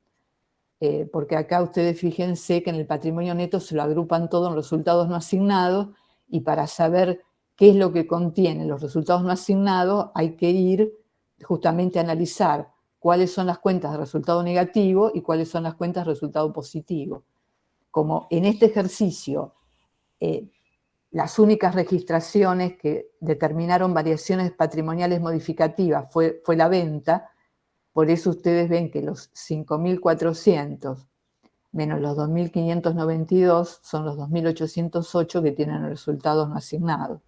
Speaker 2: Porque acá ustedes fíjense que en el patrimonio neto se lo agrupan todo en resultados no asignados y para saber qué es lo que contienen los resultados no asignados hay que ir justamente a analizar cuáles son las cuentas de resultado negativo y cuáles son las cuentas de resultado positivo. Como en este ejercicio las únicas registraciones que determinaron variaciones patrimoniales modificativas fue la venta, por eso ustedes ven que los 5.400 menos los 2.592 son los 2.808 que tienen resultados no asignados.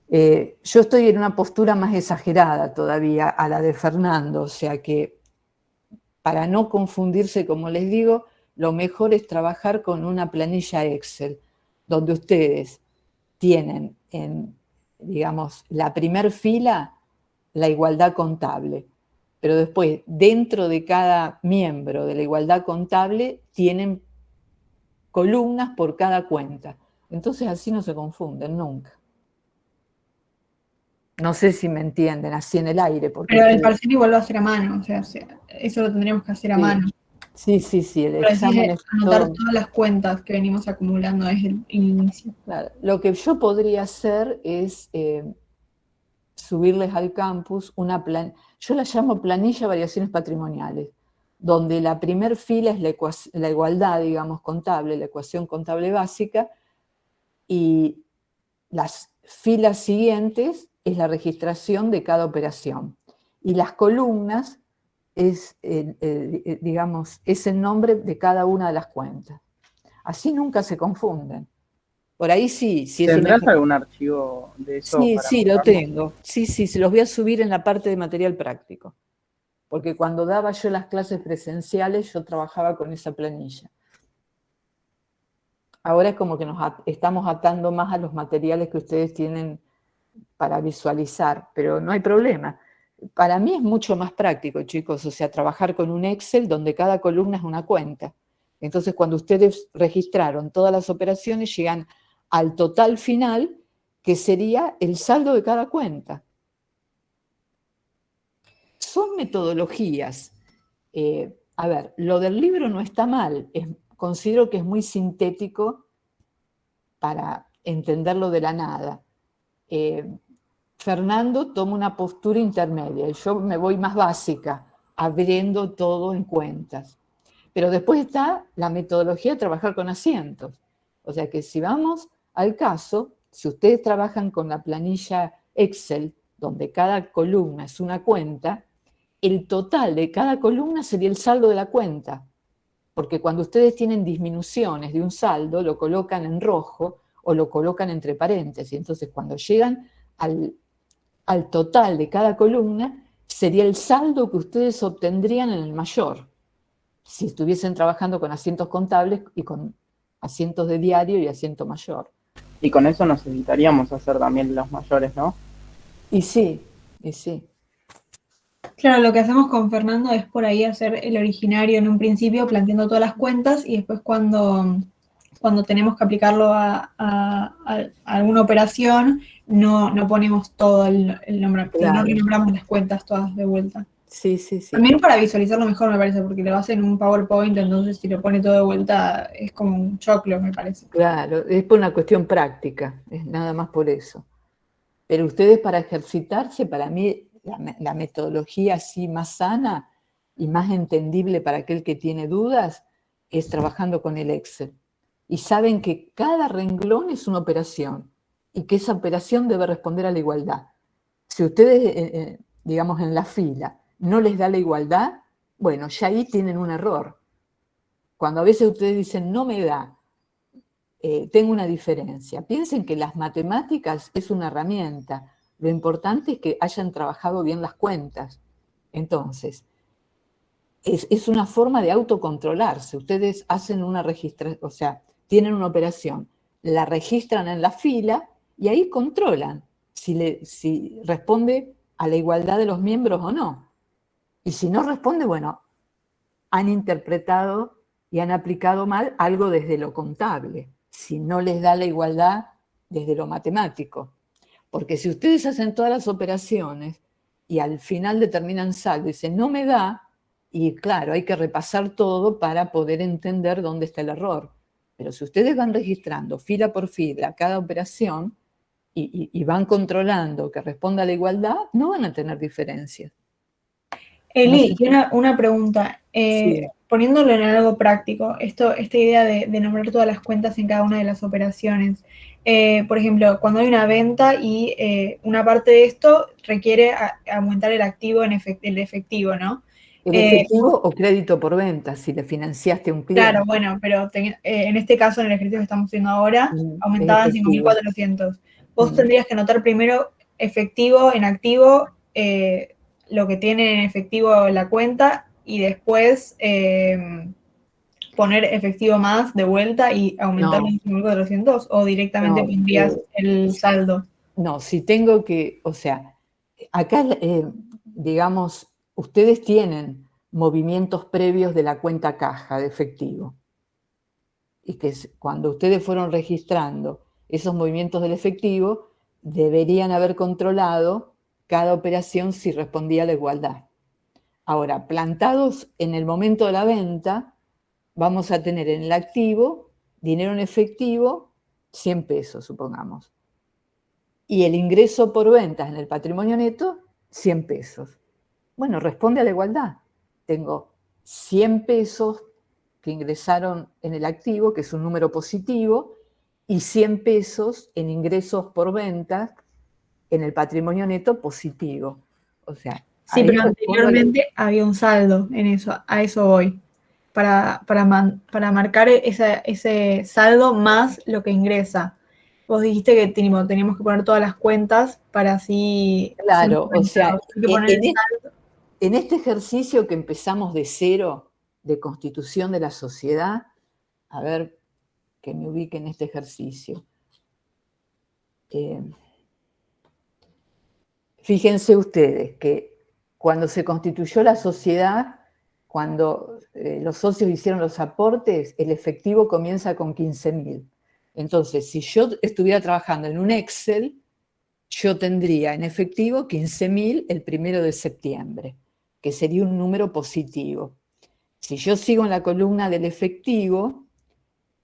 Speaker 2: Yo estoy en una postura más exagerada todavía a la de Fernando, o sea que para no confundirse, como les digo, lo mejor es trabajar con una planilla Excel, donde ustedes tienen en, digamos, la primer fila la igualdad contable, pero después, dentro de cada miembro de la igualdad contable, tienen columnas por cada cuenta. Entonces así no se confunden nunca. No sé si me entienden, así en el aire. Porque
Speaker 3: Pero el parcial igual va a ser a mano, o sea, eso lo tendríamos que hacer a
Speaker 2: Sí.
Speaker 3: mano.
Speaker 2: Sí, el
Speaker 3: Pero decís
Speaker 2: examen
Speaker 3: de
Speaker 2: es
Speaker 3: anotar
Speaker 2: todo.
Speaker 3: todas las cuentas que venimos acumulando desde el inicio.
Speaker 2: Claro, lo que yo podría hacer es subirles al campus yo la llamo planilla de variaciones patrimoniales, donde la primer fila es la igualdad, digamos, contable, la ecuación contable básica, y las filas siguientes es la registración de cada operación. Y las columnas es, digamos, es el nombre de cada una de las cuentas. Así nunca se confunden. Por ahí sí, si es un
Speaker 1: ¿Tendrás
Speaker 2: ejercicio.
Speaker 1: algún archivo de eso para
Speaker 2: Sí, lo
Speaker 1: mostrarnos?
Speaker 2: tengo. Sí, se los voy a subir en la parte de material práctico. Porque cuando daba yo las clases presenciales, yo trabajaba con esa planilla. Ahora es como que estamos atando más a los materiales que ustedes tienen para visualizar, pero no hay problema. Para mí es mucho más práctico, chicos, o sea, trabajar con un Excel donde cada columna es una cuenta. Entonces, cuando ustedes registraron todas las operaciones, llegan al total final, que sería el saldo de cada cuenta. Son metodologías. A ver, lo del libro no está mal, considero que es muy sintético para entenderlo de la nada. Fernando toma una postura intermedia y yo me voy más básica, abriendo todo en cuentas. Pero después está la metodología de trabajar con asientos. O sea que si vamos al caso, si ustedes trabajan con la planilla Excel, donde cada columna es una cuenta, el total de cada columna sería el saldo de la cuenta. Porque cuando ustedes tienen disminuciones de un saldo, lo colocan en rojo o lo colocan entre paréntesis. Entonces, cuando llegan al total de cada columna, sería el saldo que ustedes obtendrían en el mayor, si estuviesen trabajando con asientos contables y con asientos de diario y asiento mayor.
Speaker 1: Y con eso nos evitaríamos hacer también los mayores, ¿no?
Speaker 2: Y sí.
Speaker 3: Claro, lo que hacemos con Fernando es por ahí hacer el originario en un principio, planteando todas las cuentas, y después cuando tenemos que aplicarlo a alguna operación, no ponemos todo el nombre,
Speaker 2: Claro.
Speaker 3: no renombramos las cuentas todas de vuelta.
Speaker 2: Sí.
Speaker 3: También para visualizarlo mejor, me parece, porque lo hace en un PowerPoint, entonces si lo pone todo de vuelta es como un choclo, me parece.
Speaker 2: Claro, es por una cuestión práctica, es nada más por eso. Pero ustedes para ejercitarse, para mí, la metodología así más sana y más entendible para aquel que tiene dudas es trabajando con el Excel. Y saben que cada renglón es una operación y que esa operación debe responder a la igualdad. Si ustedes, digamos, en la fila no les da la igualdad, bueno, ya ahí tienen un error. Cuando a veces ustedes dicen, no me da, tengo una diferencia. Piensen que las matemáticas es una herramienta. Lo importante es que hayan trabajado bien las cuentas. Entonces, es una forma de autocontrolarse. Ustedes hacen una registración, o sea, tienen una operación, la registran en la fila y ahí controlan si responde a la igualdad de los miembros o no. Y si no responde, bueno, han interpretado y han aplicado mal algo desde lo contable, si no les da la igualdad desde lo matemático. Porque si ustedes hacen todas las operaciones y al final determinan saldo y dicen, no me da, y claro, hay que repasar todo para poder entender dónde está el error. Pero si ustedes van registrando fila por fila cada operación y van controlando que responda a la igualdad, no van a tener diferencias.
Speaker 3: Eli, y una pregunta,
Speaker 2: Sí.
Speaker 3: poniéndolo en algo práctico, esta idea de nombrar todas las cuentas en cada una de las operaciones. Por ejemplo, cuando hay una venta y una parte de esto requiere aumentar el activo el efectivo, ¿no?
Speaker 2: El efectivo o crédito por venta, si le financiaste a un cliente.
Speaker 3: Claro, bueno, pero en este caso, en el ejercicio que estamos haciendo ahora, aumentaban 5.400. Vos tendrías que anotar primero efectivo en activo, lo que tiene en efectivo la cuenta, y después poner efectivo más de vuelta y aumentar en 5.400, o directamente pondrías el saldo.
Speaker 2: No, si tengo que, o sea, acá, digamos, ustedes tienen movimientos previos de la cuenta caja de efectivo. Y que cuando ustedes fueron registrando esos movimientos del efectivo, deberían haber controlado cada operación si respondía a la igualdad. Ahora, plantados en el momento de la venta, vamos a tener en el activo dinero en efectivo, 100 pesos, supongamos. Y el ingreso por ventas en el patrimonio neto, 100 pesos. Bueno, responde a la igualdad. Tengo 100 pesos que ingresaron en el activo, que es un número positivo, y 100 pesos en ingresos por ventas en el patrimonio neto positivo. O sea,
Speaker 3: Sí,
Speaker 2: ahí
Speaker 3: pero
Speaker 2: respondo a la-
Speaker 3: anteriormente había un saldo en eso, a eso voy. Para marcar ese saldo más lo que ingresa. Vos dijiste que teníamos que poner todas las cuentas para así ser
Speaker 2: Claro, o sea,
Speaker 3: implementados. Hay que poner el saldo.
Speaker 2: en este ejercicio que empezamos de cero, de constitución de la sociedad, a ver que me ubique en este ejercicio. Fíjense ustedes que cuando se constituyó la sociedad, cuando los socios hicieron los aportes, el efectivo comienza con 15.000. Entonces, si yo estuviera trabajando en un Excel, yo tendría en efectivo 15.000 el 1 de septiembre, que sería un número positivo. Si yo sigo en la columna del efectivo,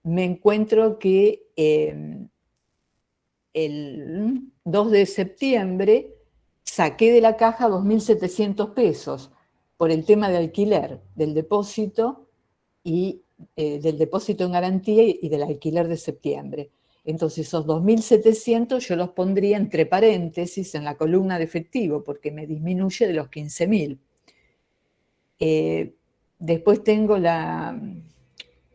Speaker 2: me encuentro que el 2 de septiembre saqué de la caja 2.700 pesos por el tema de alquiler, del depósito y del depósito en garantía y del alquiler de septiembre. Entonces esos 2.700 yo los pondría entre paréntesis en la columna de efectivo porque me disminuye de los 15.000. Después tengo la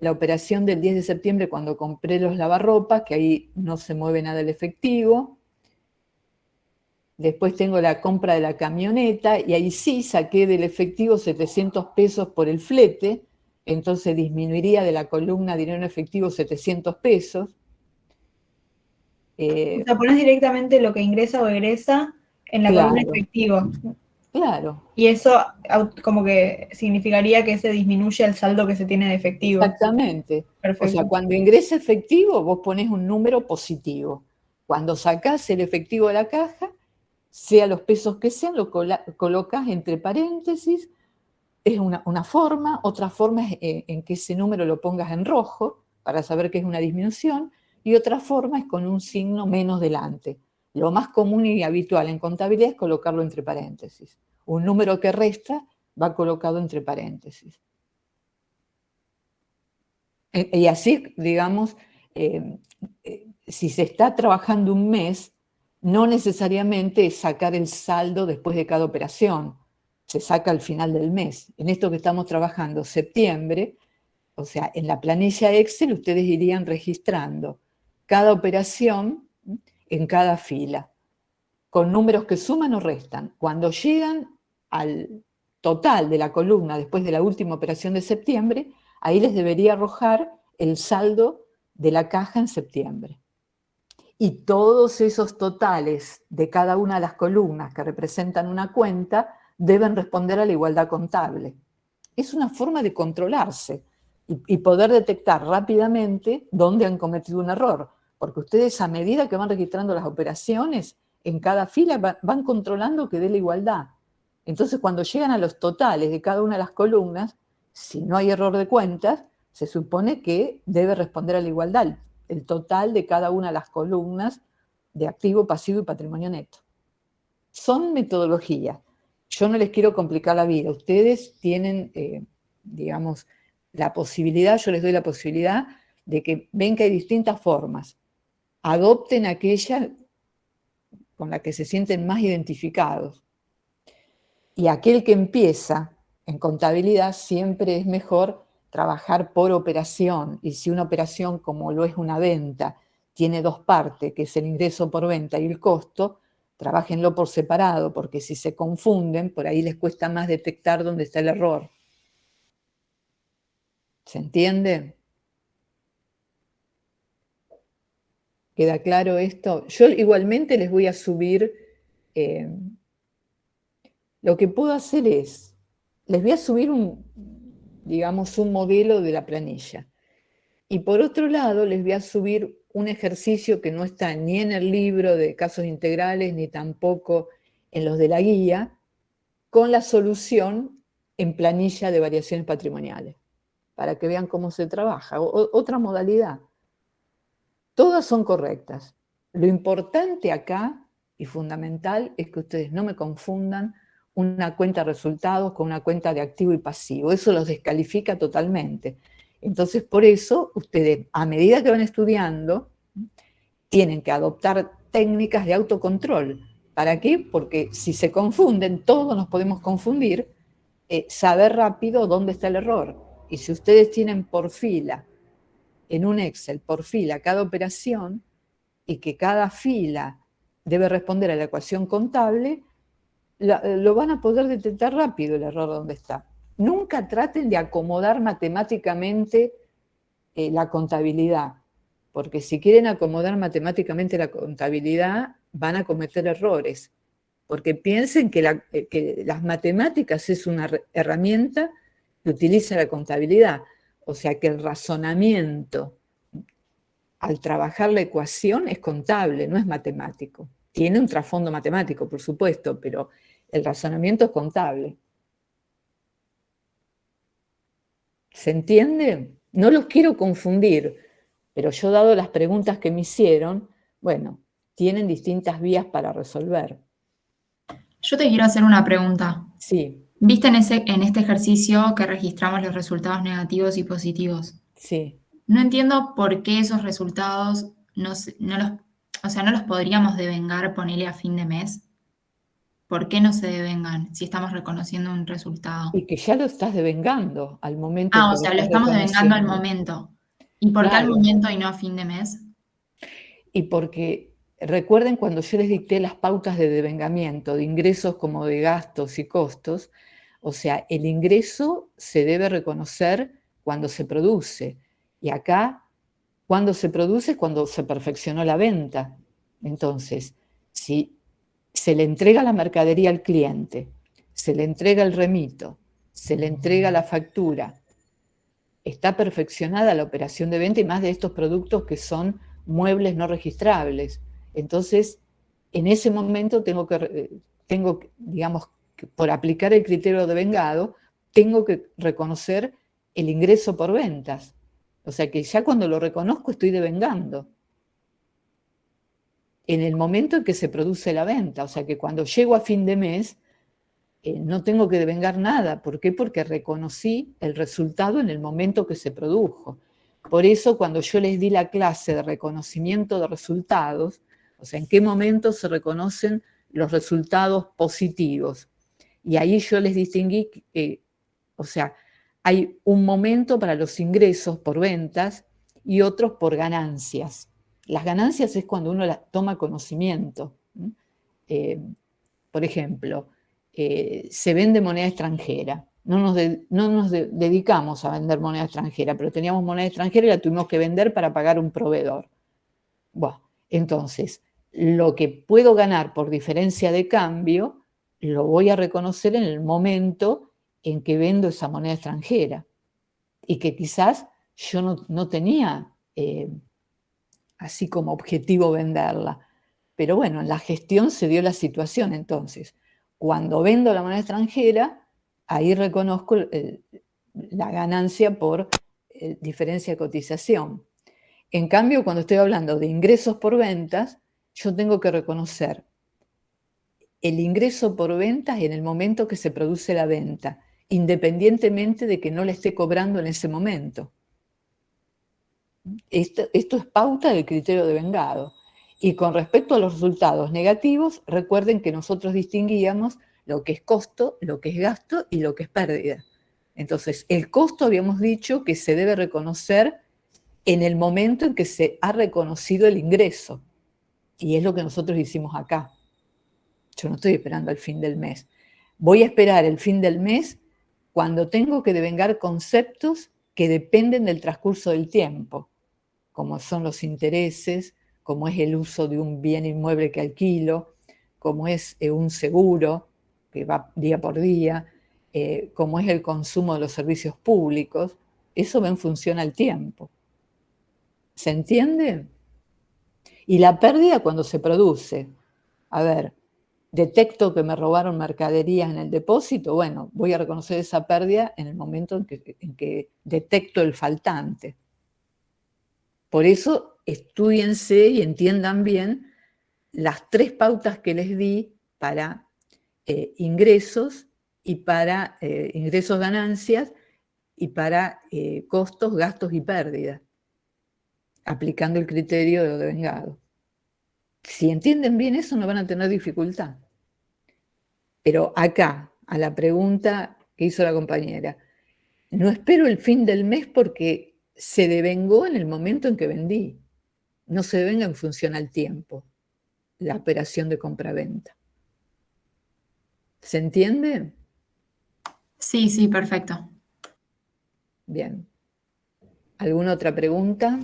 Speaker 2: operación del 10 de septiembre cuando compré los lavarropas, que ahí no se mueve nada el efectivo. Después tengo la compra de la camioneta y ahí sí saqué del efectivo 700 pesos por el flete, entonces disminuiría de la columna dinero en efectivo 700 pesos.
Speaker 3: O sea, pones directamente lo que ingresa o egresa en la columna
Speaker 2: Claro,
Speaker 3: efectivo.
Speaker 2: claro,
Speaker 3: Y eso como que significaría que se disminuye el saldo que se tiene de efectivo.
Speaker 2: exactamente. O
Speaker 3: Perfecto.
Speaker 2: sea, cuando ingresa efectivo, vos ponés un número positivo. Cuando sacás el efectivo de la caja, sea los pesos que sean, lo colocas entre paréntesis. Es una forma. Otra forma es en que ese número lo pongas en rojo para saber que es una disminución, y otra forma es con un signo menos delante. Lo más común y habitual en contabilidad es colocarlo entre paréntesis. Un número que resta va colocado entre paréntesis. Y así, digamos, si se está trabajando un mes, no necesariamente es sacar el saldo después de cada operación, se saca al final del mes. En esto que estamos trabajando, septiembre, o sea, en la planilla Excel ustedes irían registrando cada operación en cada fila, con números que suman o restan. Cuando llegan al total de la columna después de la última operación de septiembre, ahí les debería arrojar el saldo de la caja en septiembre. Y todos esos totales de cada una de las columnas que representan una cuenta deben responder a la igualdad contable. Es una forma de controlarse y poder detectar rápidamente dónde han cometido un error, porque ustedes a medida que van registrando las operaciones, en cada fila van controlando que dé la igualdad. Entonces, cuando llegan a los totales de cada una de las columnas, si no hay error de cuentas, se supone que debe responder a la igualdad, el total de cada una de las columnas de activo, pasivo y patrimonio neto. Son metodologías. Yo no les quiero complicar la vida. Ustedes tienen, digamos, la posibilidad, yo les doy la posibilidad de que ven que hay distintas formas. Adopten aquella con la que se sienten más identificados. Y aquel que empieza en contabilidad siempre es mejor trabajar por operación. Y si una operación, como lo es una venta, tiene dos partes, que es el ingreso por venta y el costo, trabájenlo por separado, porque si se confunden, por ahí les cuesta más detectar dónde está el error. ¿Se entiende? ¿Queda claro esto? Yo igualmente les voy a subir, lo que puedo hacer es, les voy a subir digamos, un modelo de la planilla. Y por otro lado, les voy a subir un ejercicio que no está ni en el libro de casos integrales, ni tampoco en los de la guía, con la solución en planilla de variaciones patrimoniales, para que vean cómo se trabaja. Otra modalidad. Todas son correctas. Lo importante acá y fundamental es que ustedes no me confundan una cuenta de resultados con una cuenta de activo y pasivo. Eso los descalifica totalmente. Entonces, por eso, ustedes, a medida que van estudiando, tienen que adoptar técnicas de autocontrol. ¿Para qué? Porque si se confunden, todos nos podemos confundir, saber rápido dónde está el error. Y si ustedes tienen por fila, en un Excel, por fila, cada operación, y que cada fila debe responder a la ecuación contable, lo van a poder detectar rápido el error donde está. Nunca traten de acomodar matemáticamente la contabilidad, porque si quieren acomodar matemáticamente la contabilidad, van a cometer errores, porque piensen que las matemáticas es una herramienta que utiliza la contabilidad, o sea que el razonamiento al trabajar la ecuación es contable, no es matemático. Tiene un trasfondo matemático, por supuesto, pero el razonamiento es contable. ¿Se entiende? No los quiero confundir, pero yo, dado las preguntas que me hicieron, bueno, tienen distintas vías para resolver.
Speaker 8: Yo te quiero hacer una pregunta.
Speaker 2: Sí,
Speaker 8: ¿Viste en este ejercicio que registramos los resultados negativos y positivos?
Speaker 2: sí.
Speaker 8: No entiendo por qué esos resultados no los podríamos devengar, ponerle a fin de mes. ¿Por qué no se devengan si estamos reconociendo un resultado?
Speaker 2: Y que ya lo estás devengando al momento en
Speaker 8: Ah,
Speaker 2: que
Speaker 8: o
Speaker 2: lo
Speaker 8: sea, lo
Speaker 2: estás
Speaker 8: estamos devengando al
Speaker 2: reconociendo.
Speaker 8: momento. ¿Y por qué al
Speaker 2: Claro.
Speaker 8: momento y no a fin de mes?
Speaker 2: Y porque recuerden cuando yo les dicté las pautas de devengamiento, de ingresos como de gastos y costos, o sea, el ingreso se debe reconocer cuando se produce. Y acá, cuando se produce es cuando se perfeccionó la venta. Entonces, si se le entrega la mercadería al cliente, se le entrega el remito, se le entrega la factura, está perfeccionada la operación de venta y más de estos productos que son muebles no registrables. Entonces, en ese momento tengo, digamos, por aplicar el criterio de vengado, tengo que reconocer el ingreso por ventas. O sea que ya cuando lo reconozco estoy devengando. En el momento en que se produce la venta. O sea que cuando llego a fin de mes, no tengo que devengar nada. ¿Por qué? Porque reconocí el resultado en el momento que se produjo. Por eso, cuando yo les di la clase de reconocimiento de resultados, o sea, en qué momento se reconocen los resultados positivos. Y ahí yo les distinguí, o sea, hay un momento para los ingresos por ventas y otros por ganancias. Las ganancias es cuando uno las toma conocimiento. Por ejemplo, se vende moneda extranjera. No nos dedicamos a vender moneda extranjera, pero teníamos moneda extranjera y la tuvimos que vender para pagar un proveedor. Bueno, entonces, lo que puedo ganar por diferencia de cambio, lo voy a reconocer en el momento en que vendo esa moneda extranjera. Y que quizás yo no tenía así como objetivo venderla. Pero bueno, en la gestión se dio la situación entonces. Cuando vendo la moneda extranjera, ahí reconozco la ganancia por diferencia de cotización. En cambio, cuando estoy hablando de ingresos por ventas, yo tengo que reconocer el ingreso por ventas en el momento que se produce la venta, independientemente de que no le esté cobrando en ese momento. Esto es pauta del criterio de vengado. Y con respecto a los resultados negativos, recuerden que nosotros distinguíamos lo que es costo, lo que es gasto y lo que es pérdida. Entonces, el costo habíamos dicho que se debe reconocer en el momento en que se ha reconocido el ingreso. Y es lo que nosotros hicimos acá. Yo no estoy esperando al fin del mes. Voy a esperar el fin del mes cuando tengo que devengar conceptos que dependen del transcurso del tiempo, como son los intereses, como es el uso de un bien inmueble que alquilo, como es un seguro que va día por día, como es el consumo de los servicios públicos. Eso va en función al tiempo. ¿Se entiende? Y la pérdida cuando se produce. A ver, detecto que me robaron mercaderías en el depósito, bueno, voy a reconocer esa pérdida en el momento en que detecto el faltante. Por eso, estúdiense y entiendan bien las 3 pautas que les di para ingresos y para ingresos, ganancias y para costos, gastos y pérdidas, aplicando el criterio de lo devengado. Si entienden bien eso, no van a tener dificultad. Pero acá, a la pregunta que hizo la compañera, no espero el fin del mes porque se devengó en el momento en que vendí. No se devenga en función al tiempo, la operación de compra-venta. ¿Se entiende?
Speaker 8: Sí, sí, perfecto.
Speaker 2: Bien. ¿Alguna otra pregunta?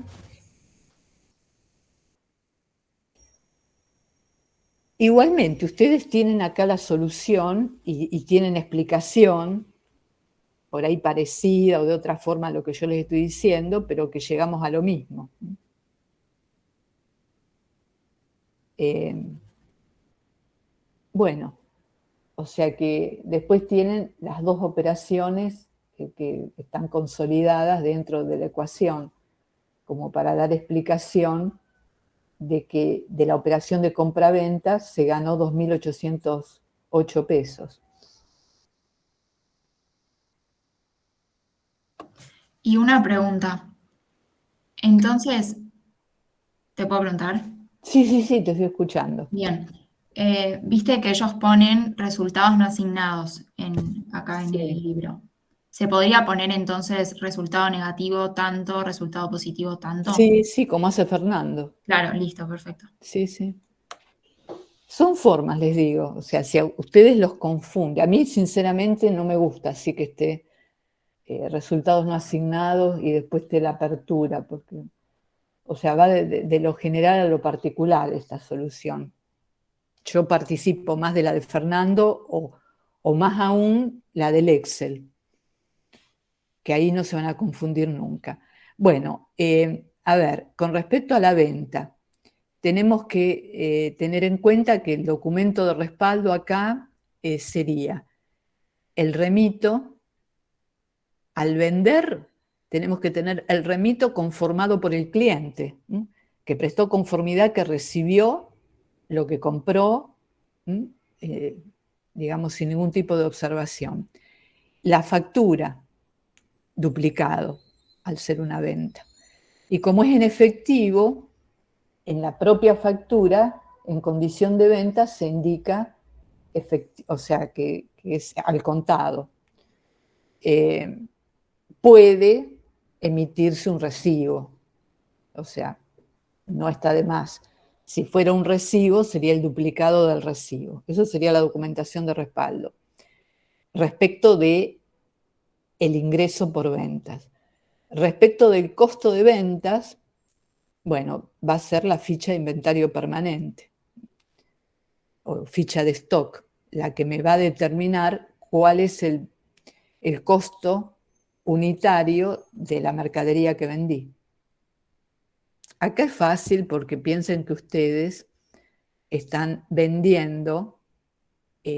Speaker 2: Igualmente, ustedes tienen acá la solución y tienen explicación, por ahí parecida o de otra forma a lo que yo les estoy diciendo, pero que llegamos a lo mismo. Bueno, o sea que después tienen las 2 operaciones que están consolidadas dentro de la ecuación, como para dar explicación de que de la operación de compra-venta se ganó 2.808 pesos.
Speaker 8: Y una pregunta. Entonces, ¿te puedo preguntar?
Speaker 2: Sí, te estoy escuchando.
Speaker 8: Bien. Viste que ellos ponen resultados no asignados acá en el
Speaker 2: Sí.
Speaker 8: libro. ¿Se podría poner entonces resultado negativo tanto, resultado positivo tanto?
Speaker 2: Sí, como hace Fernando.
Speaker 8: Claro, listo, perfecto.
Speaker 2: Sí. Son formas, les digo. O sea, si a ustedes los confunde. A mí, sinceramente, no me gusta así que esté resultados no asignados y después esté la apertura, porque, o sea, va de lo general a lo particular esta solución. Yo participo más de la de Fernando o más aún la del Excel, que ahí no se van a confundir nunca. Bueno, a ver, con respecto a la venta, tenemos que tener en cuenta que el documento de respaldo acá sería el remito. Al vender, tenemos que tener el remito conformado por el cliente, que prestó conformidad, que recibió lo que compró, digamos, sin ningún tipo de observación. La factura, duplicado, al ser una venta. Y como es en efectivo, en la propia factura, en condición de venta, se indica, o sea, que es al contado. Puede emitirse un recibo, o sea, no está de más. Si fuera un recibo, sería el duplicado del recibo. Eso sería la documentación de respaldo. Respecto de el ingreso por ventas. Respecto del costo de ventas, bueno, va a ser la ficha de inventario permanente o ficha de stock, la que me va a determinar cuál es el costo unitario de la mercadería que vendí. Acá es fácil porque piensen que ustedes están vendiendo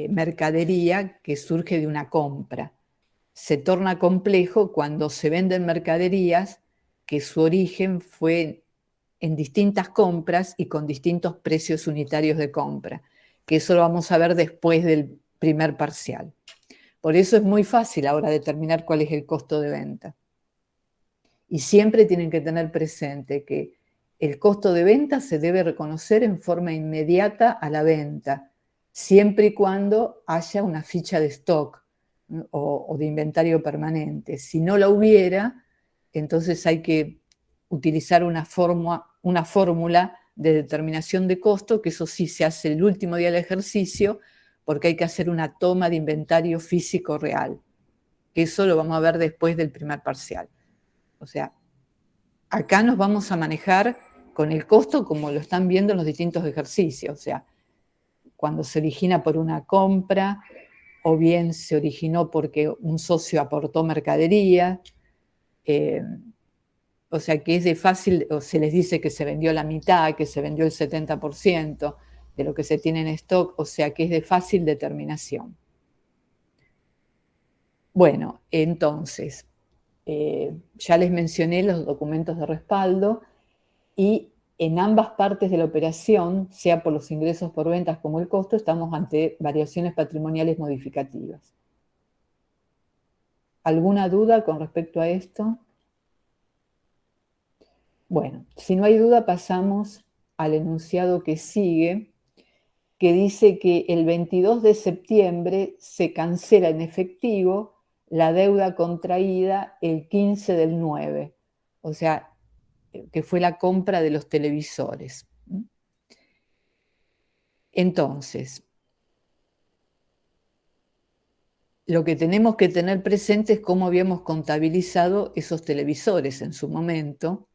Speaker 2: mercadería que surge de una compra. Se torna complejo cuando se venden mercaderías que su origen fue en distintas compras y con distintos precios unitarios de compra, que eso lo vamos a ver después del primer parcial. Por eso es muy fácil ahora determinar cuál es el costo de venta. Y siempre tienen que tener presente que el costo de venta se debe reconocer en forma inmediata a la venta, siempre y cuando haya una ficha de stock o de inventario permanente. Si no la hubiera, entonces hay que utilizar una fórmula de determinación de costo, que eso sí se hace el último día del ejercicio, porque hay que hacer una toma de inventario físico real, que eso lo vamos a ver después del primer parcial. O sea, acá nos vamos a manejar con el costo como lo están viendo en los distintos ejercicios. O sea, cuando se origina por una compra, o bien se originó porque un socio aportó mercadería, o sea que es de fácil, o se les dice que se vendió la mitad, que se vendió el 70% de lo que se tiene en stock, o sea que es de fácil determinación. Bueno, entonces, ya les mencioné los documentos de respaldo y en ambas partes de la operación, sea por los ingresos por ventas como el costo, estamos ante variaciones patrimoniales modificativas. ¿Alguna duda con respecto a esto? Bueno, si no hay duda pasamos al enunciado que sigue, que dice que el 22 de septiembre se cancela en efectivo la deuda contraída el 15 del 9, o sea, que fue la compra de los televisores. Entonces, lo que tenemos que tener presente es cómo habíamos contabilizado esos televisores en su momento.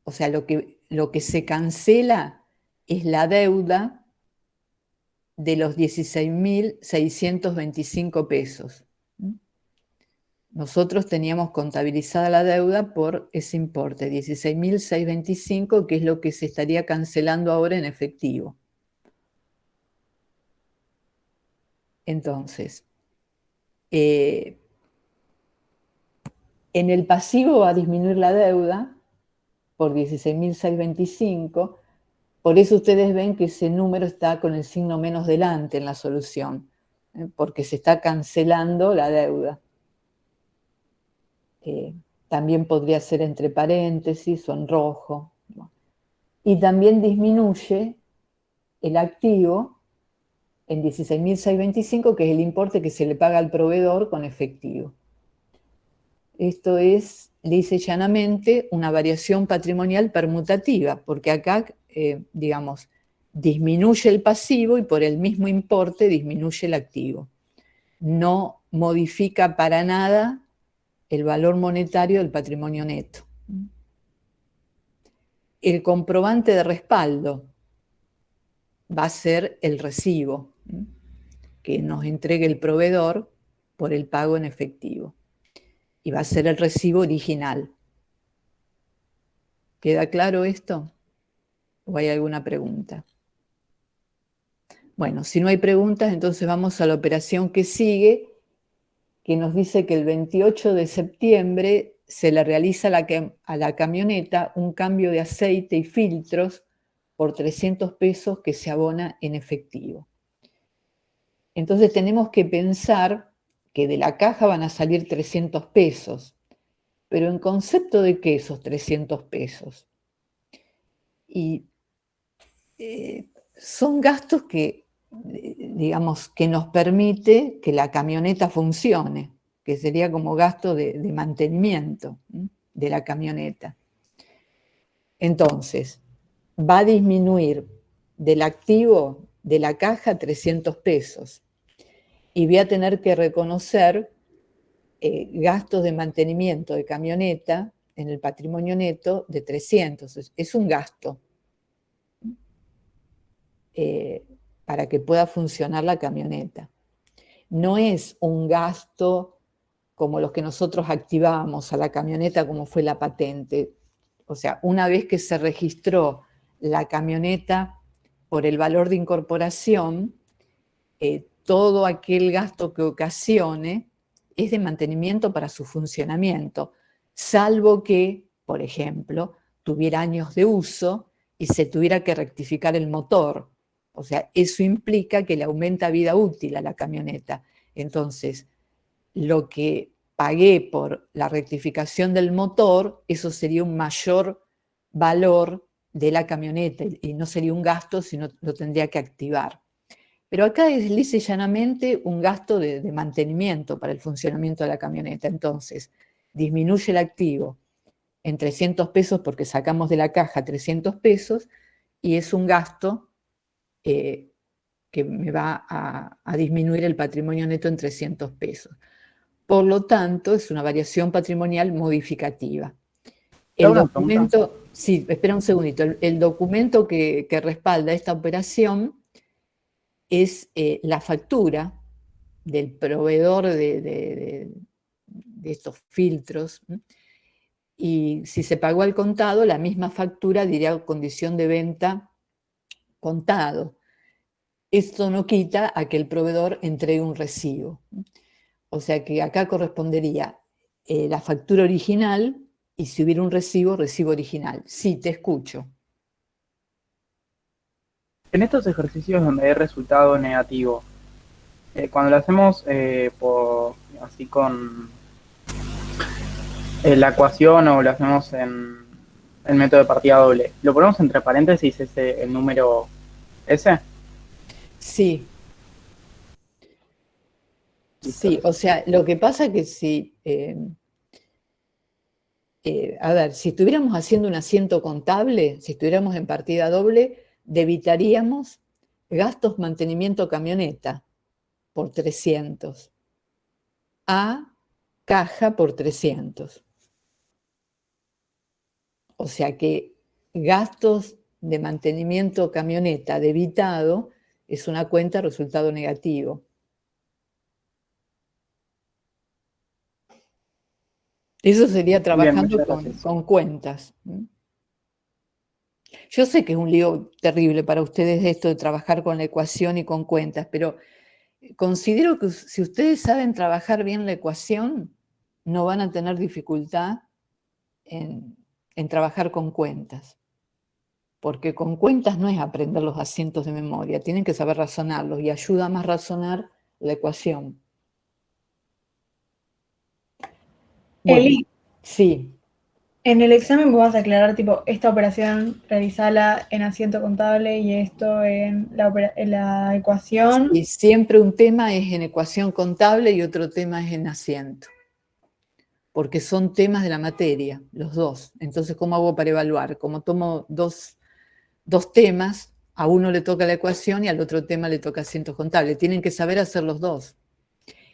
Speaker 2: O sea, lo que se cancela es la deuda de los 16.625 pesos. Nosotros teníamos contabilizada la deuda por ese importe, 16.625, que es lo que se estaría cancelando ahora en efectivo. Entonces, en el pasivo va a disminuir la deuda por 16.625, por eso ustedes ven que ese número está con el signo menos delante en la solución, porque se está cancelando la deuda. También podría ser entre paréntesis o en rojo. Y también disminuye el activo en 16.625, que es el importe que se le paga al proveedor con efectivo. Esto es, lisa y llanamente, una variación patrimonial permutativa, porque acá, digamos, disminuye el pasivo y por el mismo importe disminuye el activo. No modifica para nada el valor monetario del patrimonio neto. El comprobante de respaldo va a ser el recibo que nos entregue el proveedor por el pago en efectivo. Y va a ser el recibo original. ¿Queda claro esto? ¿O hay alguna pregunta? Bueno, si no hay preguntas, entonces vamos a la operación que sigue, que nos dice que el 28 de septiembre se le realiza a la camioneta un cambio de aceite y filtros por 300 pesos que se abona en efectivo. Entonces tenemos que pensar que de la caja van a salir 300 pesos, pero en concepto de qué esos 300 pesos. Y son gastos que, digamos, que nos permite que la camioneta funcione, que sería como gasto de mantenimiento de la camioneta. Entonces, va a disminuir del activo de la caja 300 pesos y voy a tener que reconocer gastos de mantenimiento de camioneta en el patrimonio neto de 300. Es un gasto para que pueda funcionar la camioneta. No es un gasto como los que nosotros activábamos a la camioneta como fue la patente. O sea, una vez que se registró la camioneta por el valor de incorporación, todo aquel gasto que ocasione es de mantenimiento para su funcionamiento, salvo que, por ejemplo, tuviera años de uso y se tuviera que rectificar el motor. O sea, eso implica que le aumenta vida útil a la camioneta. Entonces, lo que pagué por la rectificación del motor, eso sería un mayor valor de la camioneta y no sería un gasto, sino lo tendría que activar. Pero acá es lisa y llanamente un gasto de mantenimiento para el funcionamiento de la camioneta. Entonces, disminuye el activo en 300 pesos porque sacamos de la caja 300 pesos y es un gasto que me va a disminuir el patrimonio neto en 300 pesos. Por lo tanto, es una variación patrimonial modificativa. El documento, sí, espera un segundito, el documento que respalda esta operación es la factura del proveedor de de estos filtros. Y si se pagó al contado, la misma factura diría condición de venta contado. Esto no quita a que el proveedor entregue un recibo. O sea que acá correspondería la factura original y si hubiera un recibo, recibo original. Sí, te escucho.
Speaker 1: En estos ejercicios donde hay resultado negativo, cuando lo hacemos así con la ecuación o lo hacemos en el método de partida doble, ¿lo ponemos entre paréntesis el número ese?
Speaker 2: Sí. Sí, o sea, lo que pasa es que si, a ver, si estuviéramos haciendo un asiento contable, si estuviéramos en partida doble, debitaríamos gastos mantenimiento camioneta por 300, a caja por 300. O sea que gastos de mantenimiento camioneta debitado es una cuenta resultado negativo. Eso sería trabajando
Speaker 1: Bien,
Speaker 2: con cuentas. Yo sé que es un lío terrible para ustedes esto de trabajar con la ecuación y con cuentas, pero considero que si ustedes saben trabajar bien la ecuación, no van a tener dificultad en trabajar con cuentas. Porque con cuentas no es aprender los asientos de memoria, tienen que saber razonarlos y ayuda más razonar la ecuación. Bueno,
Speaker 3: Eli,
Speaker 2: sí.
Speaker 3: en el examen vos vas a aclarar, tipo, esta operación realizala en asiento contable y esto en la ecuación.
Speaker 2: Y siempre un tema es en ecuación contable y otro tema es en asiento. Porque son temas de la materia, los dos. Entonces, ¿cómo hago para evaluar? Como tomo dos temas, a uno le toca la ecuación y al otro tema le toca asientos contables. Tienen que saber hacer los dos.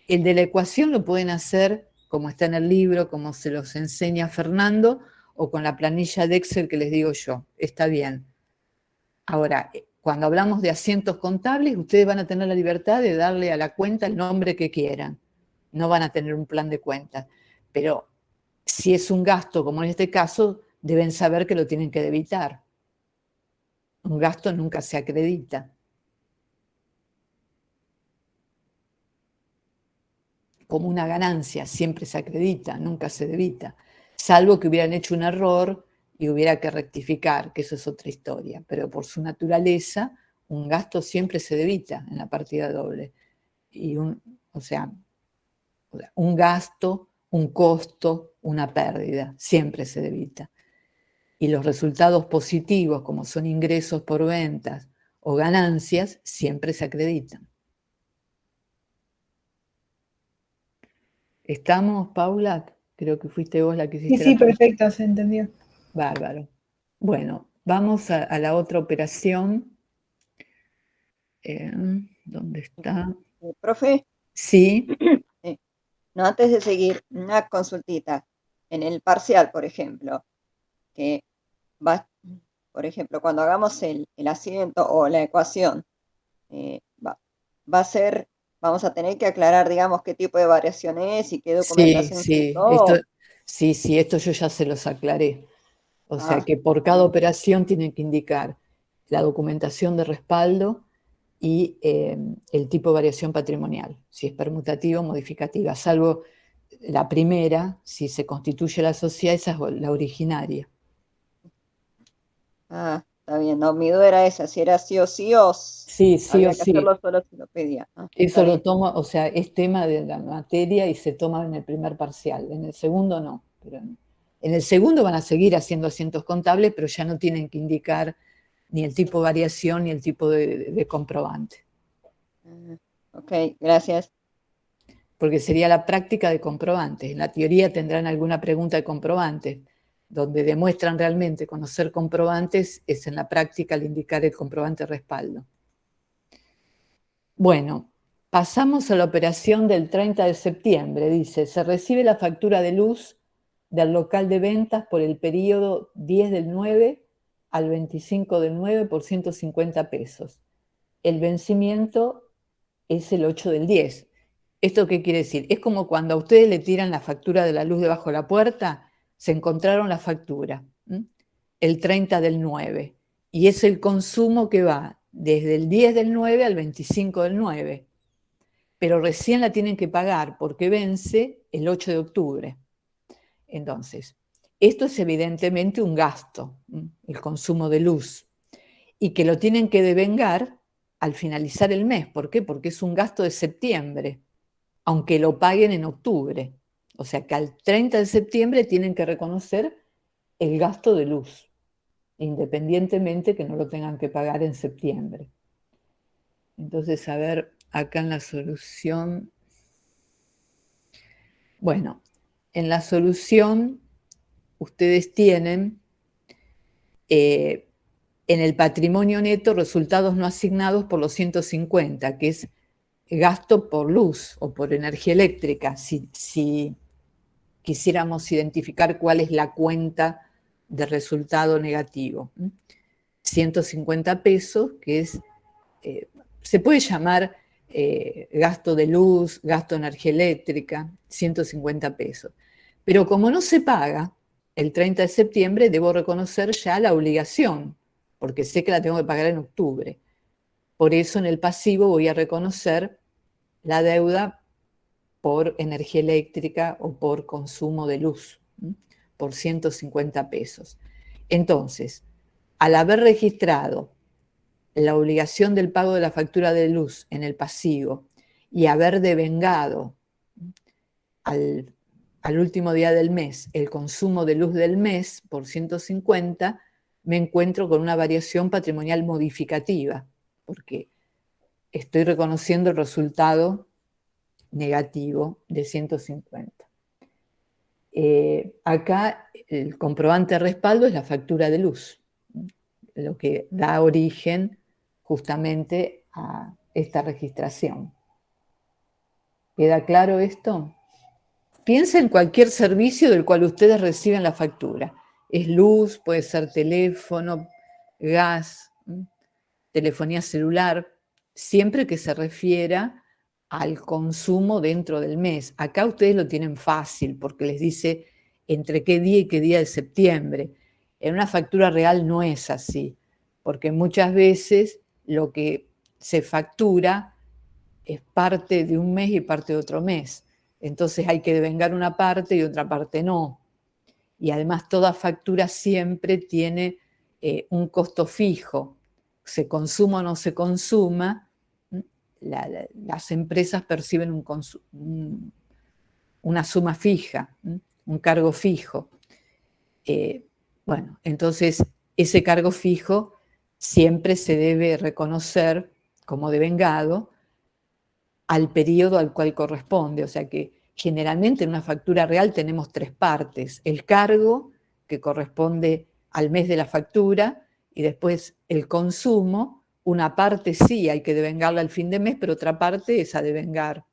Speaker 2: El de la ecuación lo pueden hacer como está en el libro, como se los enseña Fernando, o con la planilla de Excel que les digo yo. Está bien. Ahora, cuando hablamos de asientos contables, ustedes van a tener la libertad de darle a la cuenta el nombre que quieran. No van a tener un plan de cuentas. Pero si es un gasto, como en este caso, deben saber que lo tienen que debitar. Un gasto nunca se acredita. Como una ganancia, siempre se acredita, nunca se debita. Salvo que hubieran hecho un error y hubiera que rectificar, que eso es otra historia. Pero por su naturaleza, un gasto siempre se debita en la partida doble. Y un gasto, un costo, una pérdida, siempre se debita. Y los resultados positivos, como son ingresos por ventas o ganancias, siempre se acreditan. ¿Estamos, Paula? Creo que fuiste vos la que hiciste
Speaker 3: Sí, perfecto, se entendió.
Speaker 2: Bárbaro. Bueno, vamos a la otra operación. ¿Dónde está?
Speaker 7: Profe.
Speaker 2: Sí.
Speaker 7: No, antes de seguir, una consultita. En el parcial, por ejemplo, que va, por ejemplo, cuando hagamos el asiento o la ecuación, va a ser, vamos a tener que aclarar, digamos, qué tipo de variación es y qué documentación se usó.
Speaker 2: Esto yo ya se los aclaré. O sea que por cada operación tienen que indicar la documentación de respaldo y el tipo de variación patrimonial, si es permutativa o modificativa, salvo la primera, si se constituye la sociedad, esa es la originaria.
Speaker 7: Está bien, no, mi duda era esa, si era sí o sí o
Speaker 2: sí o
Speaker 7: había que
Speaker 2: sí.
Speaker 7: hacerlo solo si lo pedía.
Speaker 2: Eso lo tomo, o sea, es tema de la materia y se toma en el primer parcial, en el segundo no. Pero en el segundo van a seguir haciendo asientos contables, pero ya no tienen que indicar ni el tipo de variación ni el tipo de comprobante.
Speaker 7: Ok, gracias.
Speaker 2: Porque sería la práctica de comprobantes. En la teoría tendrán alguna pregunta de comprobantes. Donde demuestran realmente conocer comprobantes es en la práctica al indicar el comprobante de respaldo. Bueno, pasamos a la operación del 30 de septiembre. Dice, se recibe la factura de luz del local de ventas por el periodo 10 del 9 al 25 del 9 por 150 pesos. El vencimiento es el 8 del 10. ¿Esto qué quiere decir? Es como cuando a ustedes le tiran la factura de la luz debajo de la puerta, se encontraron la factura, el 30 del 9, y es el consumo que va desde el 10 del 9 al 25 del 9, pero recién la tienen que pagar porque vence el 8 de octubre. Entonces, esto es evidentemente un gasto, el consumo de luz, y que lo tienen que devengar al finalizar el mes. ¿Por qué? Porque es un gasto de septiembre, aunque lo paguen en octubre. O sea que al 30 de septiembre tienen que reconocer el gasto de luz, independientemente que no lo tengan que pagar en septiembre. Entonces, a ver, acá en la solución. Bueno, en la solución ustedes tienen en el patrimonio neto resultados no asignados por los 150, que es gasto por luz o por energía eléctrica, si quisiéramos identificar cuál es la cuenta de resultado negativo. 150 pesos, que es, se puede llamar gasto de luz, gasto de energía eléctrica, 150 pesos. Pero como no se paga el 30 de septiembre, debo reconocer ya la obligación, porque sé que la tengo que pagar en octubre. Por eso en el pasivo voy a reconocer la deuda por energía eléctrica o por consumo de luz, por 150 pesos. Entonces, al haber registrado la obligación del pago de la factura de luz en el pasivo y haber devengado al último día del mes el consumo de luz del mes por 150, me encuentro con una variación patrimonial modificativa, porque estoy reconociendo el resultado negativo de 150. Acá el comprobante de respaldo es la factura de luz, lo que da origen justamente a esta registración. ¿Queda claro esto? Piensa en cualquier servicio del cual ustedes reciben la factura. Es luz, puede ser teléfono, gas, telefonía celular, siempre que se refiera al consumo dentro del mes. Acá ustedes lo tienen fácil porque les dice entre qué día y qué día de septiembre. En una factura real no es así, porque muchas veces lo que se factura es parte de un mes y parte de otro mes. Entonces hay que devengar una parte y otra parte no. Y además toda factura siempre tiene un costo fijo. Se consuma o no se consuma, las empresas perciben una suma fija, un cargo fijo. Bueno, entonces ese cargo fijo siempre se debe reconocer como devengado al periodo al cual corresponde. O sea que generalmente en una factura real tenemos tres partes: el cargo, que corresponde al mes de la factura, y después el consumo. Una parte sí hay que devengarla al fin de mes, pero otra parte es a devengar.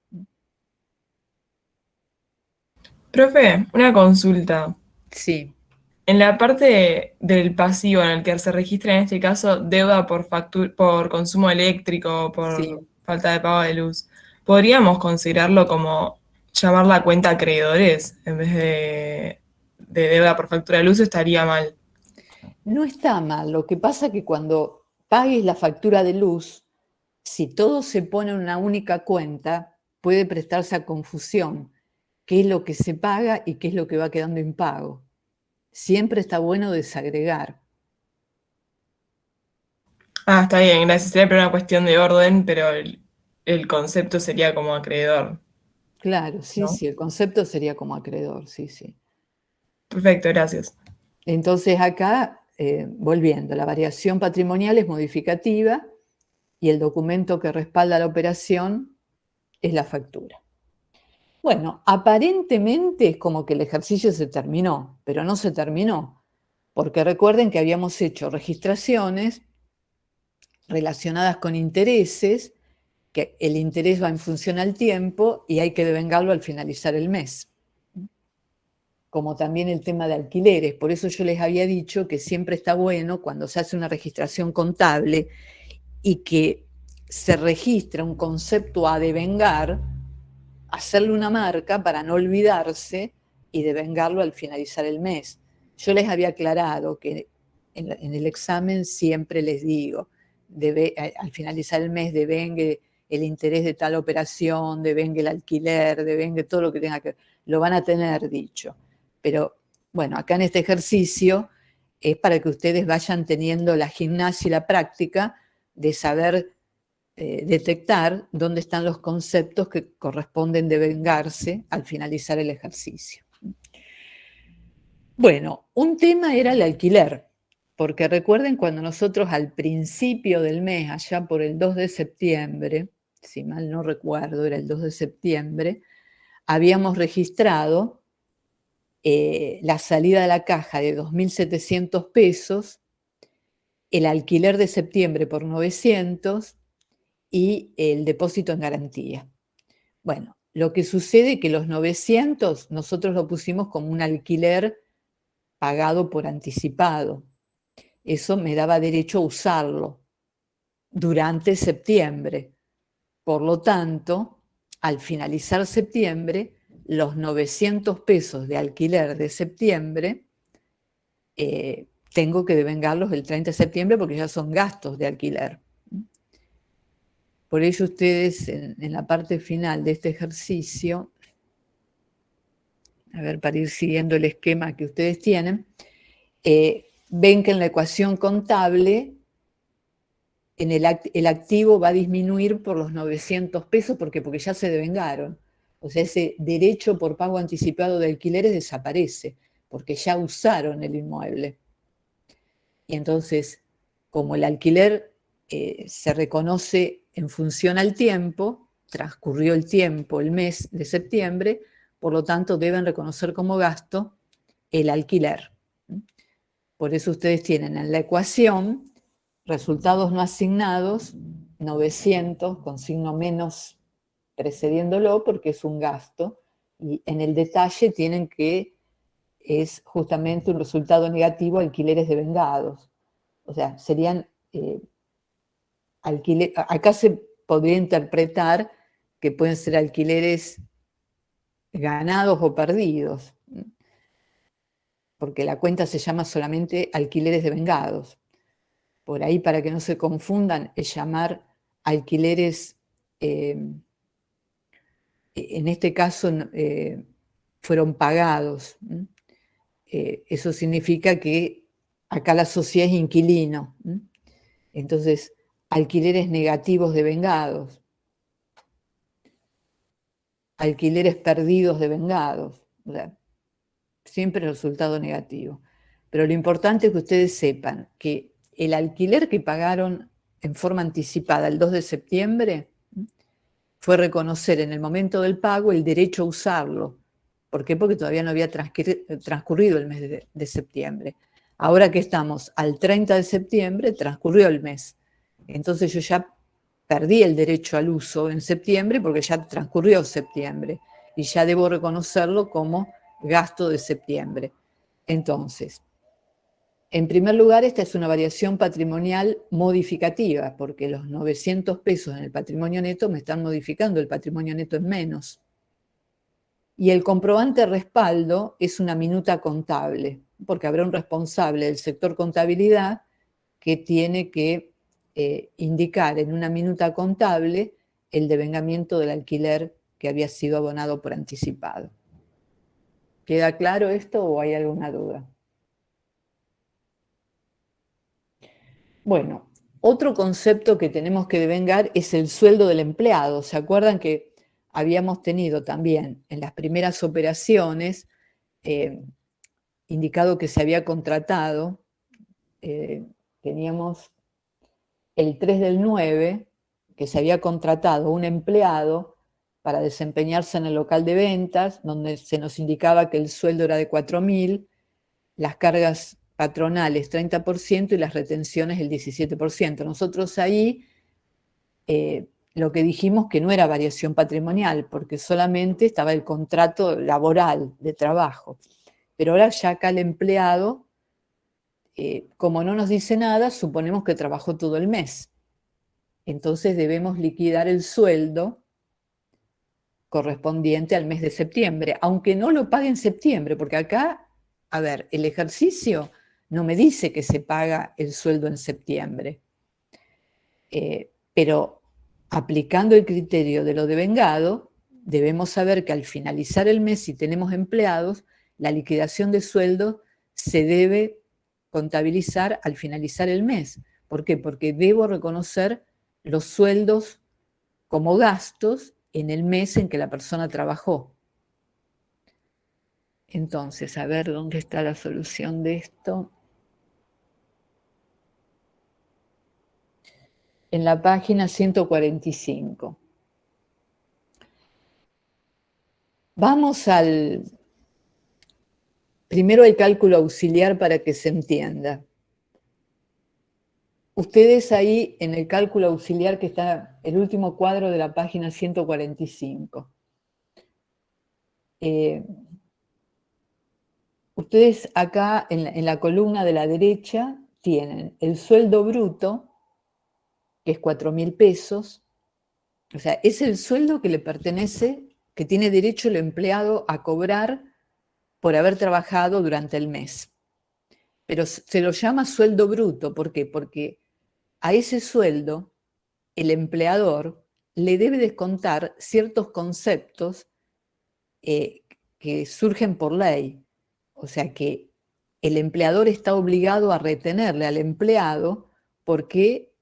Speaker 9: Profe, una consulta.
Speaker 2: Sí.
Speaker 9: En la parte del pasivo en el que se registra en este caso deuda por consumo eléctrico, por
Speaker 2: Sí.
Speaker 9: falta de pago de luz, ¿podríamos considerarlo como llamar la cuenta acreedores en vez de deuda por factura de luz? ¿Estaría mal?
Speaker 2: No está mal. Lo que pasa es que cuando pagues la factura de luz, si todo se pone en una única cuenta, puede prestarse a confusión. ¿Qué es lo que se paga y qué es lo que va quedando impago? Siempre está bueno desagregar.
Speaker 9: Ah, está bien, gracias. Sería una cuestión de orden, pero el concepto sería como acreedor.
Speaker 2: Claro, sí,
Speaker 9: ¿No?
Speaker 2: sí, el concepto sería como acreedor, sí, sí.
Speaker 9: Perfecto, gracias.
Speaker 2: Entonces acá, volviendo, la variación patrimonial es modificativa y el documento que respalda la operación es la factura. Bueno, aparentemente es como que el ejercicio se terminó, pero no se terminó, porque recuerden que habíamos hecho registraciones relacionadas con intereses, que el interés va en función al tiempo y hay que devengarlo al finalizar el mes. Como también el tema de alquileres. Por eso yo les había dicho que siempre está bueno cuando se hace una registración contable y que se registra un concepto a devengar, hacerle una marca para no olvidarse y devengarlo al finalizar el mes. Yo les había aclarado que en el examen siempre les digo, al finalizar el mes devengue el interés de tal operación, devengue el alquiler, devengue todo lo que tenga que ver. Lo van a tener dicho. Pero bueno, acá en este ejercicio es para que ustedes vayan teniendo la gimnasia y la práctica de saber detectar dónde están los conceptos que corresponden devengarse al finalizar el ejercicio. Bueno, un tema era el alquiler, porque recuerden cuando nosotros al principio del mes, allá por el 2 de septiembre, si mal no recuerdo, era el 2 de septiembre, habíamos registrado la salida de la caja de 2.700 pesos, el alquiler de septiembre por 900 y el depósito en garantía. Bueno, lo que sucede es que los 900 nosotros lo pusimos como un alquiler pagado por anticipado. Eso me daba derecho a usarlo durante septiembre. Por lo tanto, al finalizar septiembre, los 900 pesos de alquiler de septiembre tengo que devengarlos el 30 de septiembre porque ya son gastos de alquiler. Por ello ustedes en la parte final de este ejercicio, a ver, para ir siguiendo el esquema que ustedes tienen, ven que en la ecuación contable el activo va a disminuir por los 900 pesos porque ya se devengaron. O sea, ese derecho por pago anticipado de alquileres desaparece porque ya usaron el inmueble. Y entonces, como el alquiler se reconoce en función al tiempo, transcurrió el tiempo, el mes de septiembre, por lo tanto deben reconocer como gasto el alquiler. Por eso ustedes tienen en la ecuación resultados no asignados, 900 con signo menos precediéndolo porque es un gasto, y en el detalle tienen que es justamente un resultado negativo, alquileres devengados. O sea, serían acá se podría interpretar que pueden ser alquileres ganados o perdidos, porque la cuenta se llama solamente alquileres devengados. Por ahí, para que no se confundan, es llamar alquileres, en este caso fueron pagados. Eso significa que acá la sociedad es inquilino. Entonces, alquileres negativos devengados, alquileres perdidos devengados, o sea, siempre resultado negativo. Pero lo importante es que ustedes sepan que el alquiler que pagaron en forma anticipada el 2 de septiembre fue reconocer en el momento del pago el derecho a usarlo. ¿Por qué? Porque todavía no había transcurrido el mes de septiembre. Ahora que estamos al 30 de septiembre, transcurrió el mes. Entonces yo ya perdí el derecho al uso en septiembre porque ya transcurrió septiembre y ya debo reconocerlo como gasto de septiembre. Entonces, en primer lugar, esta es una variación patrimonial modificativa porque los 900 pesos en el patrimonio neto me están modificando el patrimonio neto en menos. Y el comprobante de respaldo es una minuta contable, porque habrá un responsable del sector contabilidad que tiene que indicar en una minuta contable el devengamiento del alquiler que había sido abonado por anticipado. ¿Queda claro esto o hay alguna duda? Bueno, otro concepto que tenemos que devengar es el sueldo del empleado. ¿Se acuerdan que habíamos tenido también en las primeras operaciones indicado que se había contratado? Teníamos el 3 del 9, que se había contratado un empleado para desempeñarse en el local de ventas, donde se nos indicaba que el sueldo era de 4.000, las cargas patronales 30% y las retenciones el 17%. Nosotros ahí lo que dijimos que no era variación patrimonial, porque solamente estaba el contrato laboral de trabajo. Pero ahora ya acá el empleado, como no nos dice nada, suponemos que trabajó todo el mes. Entonces debemos liquidar el sueldo correspondiente al mes de septiembre, aunque no lo pague en septiembre, porque acá, a ver, el ejercicio no me dice que se paga el sueldo en septiembre, pero aplicando el criterio de lo devengado, debemos saber que al finalizar el mes, si tenemos empleados, la liquidación de sueldo se debe contabilizar al finalizar el mes. ¿Por qué? Porque debo reconocer los sueldos como gastos en el mes en que la persona trabajó. Entonces, a ver dónde está la solución de esto. En la página 145. Vamos primero al cálculo auxiliar para que se entienda. Ustedes ahí en el cálculo auxiliar que está el último cuadro de la página 145. Ustedes acá en la columna de la derecha tienen el sueldo bruto, que es 4.000 pesos. O sea, es el sueldo que le pertenece, que tiene derecho el empleado a cobrar por haber trabajado durante el mes. Pero se lo llama sueldo bruto. ¿Por qué? Porque a ese sueldo el empleador le debe descontar ciertos conceptos que surgen por ley. O sea que el empleador está obligado a retenerle al empleado porque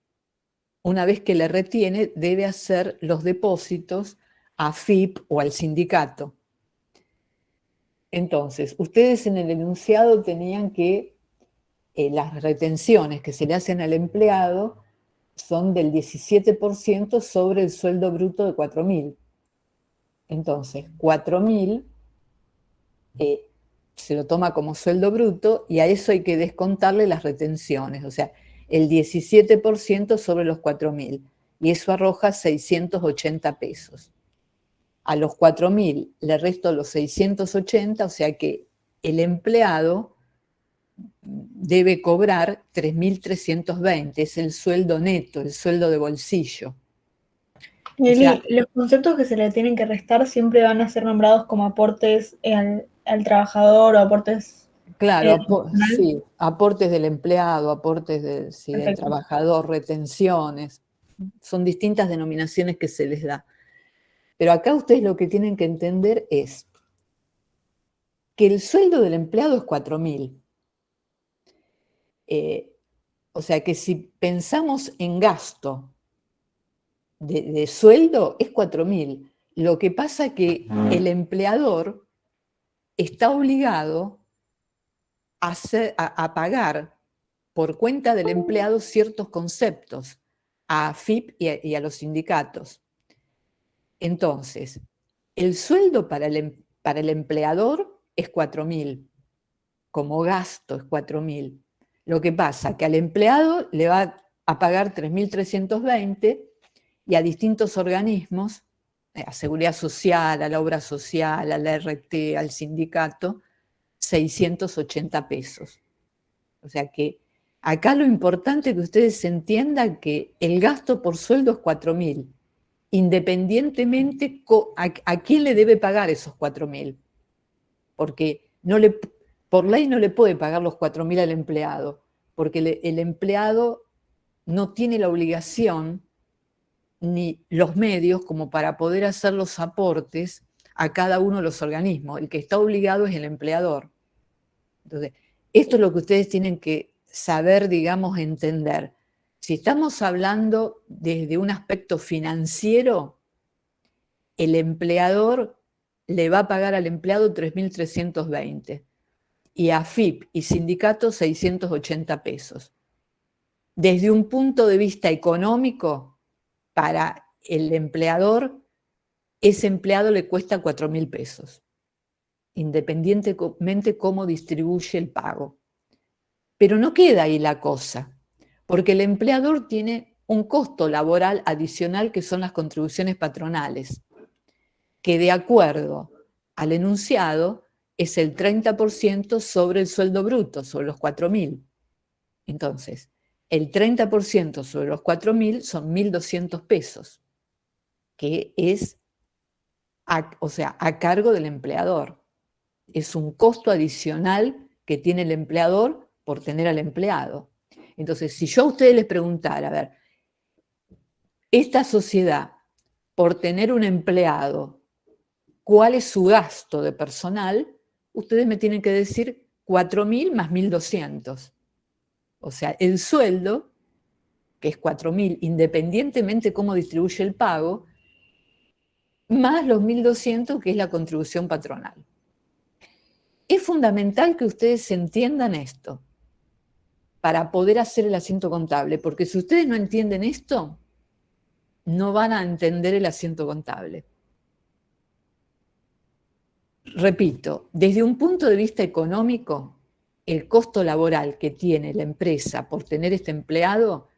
Speaker 2: una vez que le retiene debe hacer los depósitos a AFIP o al sindicato. Entonces, ustedes en el enunciado tenían que las retenciones que se le hacen al empleado son del 17% sobre el sueldo bruto de 4.000. Entonces, 4.000 se lo toma como sueldo bruto y a eso hay que descontarle las retenciones, o sea, el 17% sobre los 4.000, y eso arroja 680 pesos. A los 4.000 le resto los 680, o sea que el empleado debe cobrar 3.320, es el sueldo neto, el sueldo de bolsillo.
Speaker 3: Eli,
Speaker 2: O sea,
Speaker 3: los conceptos que se le tienen que restar siempre van a ser nombrados como aportes al trabajador o aportes.
Speaker 2: claro,
Speaker 3: personal.
Speaker 2: sí, aportes del empleado, aportes del
Speaker 3: Perfecto.
Speaker 2: trabajador, retenciones, son distintas denominaciones que se les da. Pero acá ustedes lo que tienen que entender es que el sueldo del empleado es 4.000. O sea que si pensamos en gasto de sueldo, es 4.000. Lo que pasa es que el empleador está obligado a pagar por cuenta del empleado ciertos conceptos a AFIP y a los sindicatos. Entonces, el sueldo para el empleador es 4.000, como gasto es 4.000. Lo que pasa es que al empleado le va a pagar 3.320 y a distintos organismos, a Seguridad Social, a la Obra Social, a la RT, al sindicato, 680 pesos. O sea que acá lo importante es que ustedes entiendan que el gasto por sueldo es 4.000, independientemente a quién le debe pagar esos 4.000. Porque por ley no le puede pagar los 4.000 al empleado, porque el empleado no tiene la obligación ni los medios como para poder hacer los aportes a cada uno de los organismos. El que está obligado es el empleador. Entonces, esto es lo que ustedes tienen que saber, digamos, entender. Si estamos hablando desde un aspecto financiero, el empleador le va a pagar al empleado 3.320 y a AFIP y sindicato 680 pesos. Desde un punto de vista económico, para el empleador, ese empleado le cuesta 4.000 pesos, independientemente cómo distribuye el pago. Pero no queda ahí la cosa, porque el empleador tiene un costo laboral adicional que son las contribuciones patronales, que de acuerdo al enunciado es el 30% sobre el sueldo bruto, sobre los 4.000. Entonces, el 30% sobre los 4.000 son 1.200 pesos, que es o sea, a cargo del empleador. Es un costo adicional que tiene el empleador por tener al empleado. Entonces, si yo a ustedes les preguntara, a ver, esta sociedad, por tener un empleado, ¿cuál es su gasto de personal? Ustedes me tienen que decir 4.000 más 1.200. O sea, el sueldo, que es 4.000, independientemente cómo distribuye el pago, más los 1.200, que es la contribución patronal. Es fundamental que ustedes entiendan esto para poder hacer el asiento contable, porque si ustedes no entienden esto, no van a entender el asiento contable. Repito, desde un punto de vista económico, el costo laboral que tiene la empresa por tener este empleado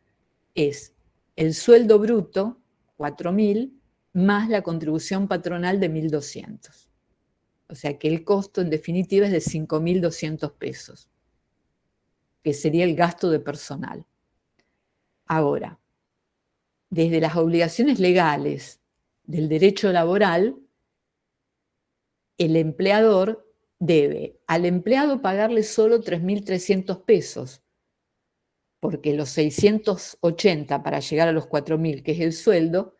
Speaker 2: es el sueldo bruto, 4.000, más la contribución patronal de 1.200. O sea que el costo en definitiva es de 5.200 pesos, que sería el gasto de personal. Ahora, desde las obligaciones legales del derecho laboral, el empleador debe al empleado pagarle solo 3.300 pesos, porque los 680 para llegar a los 4.000, que es el sueldo,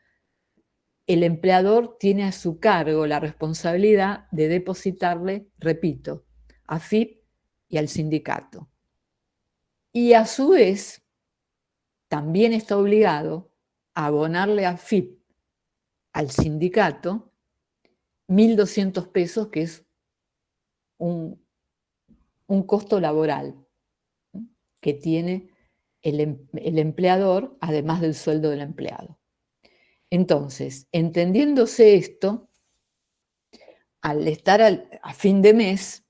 Speaker 2: el empleador tiene a su cargo la responsabilidad de depositarle, repito, a AFIP y al sindicato. Y a su vez, también está obligado a abonarle a AFIP al sindicato 1.200 pesos, que es un costo laboral que tiene el empleador, además del sueldo del empleado. Entonces, entendiéndose esto, al estar a fin de mes,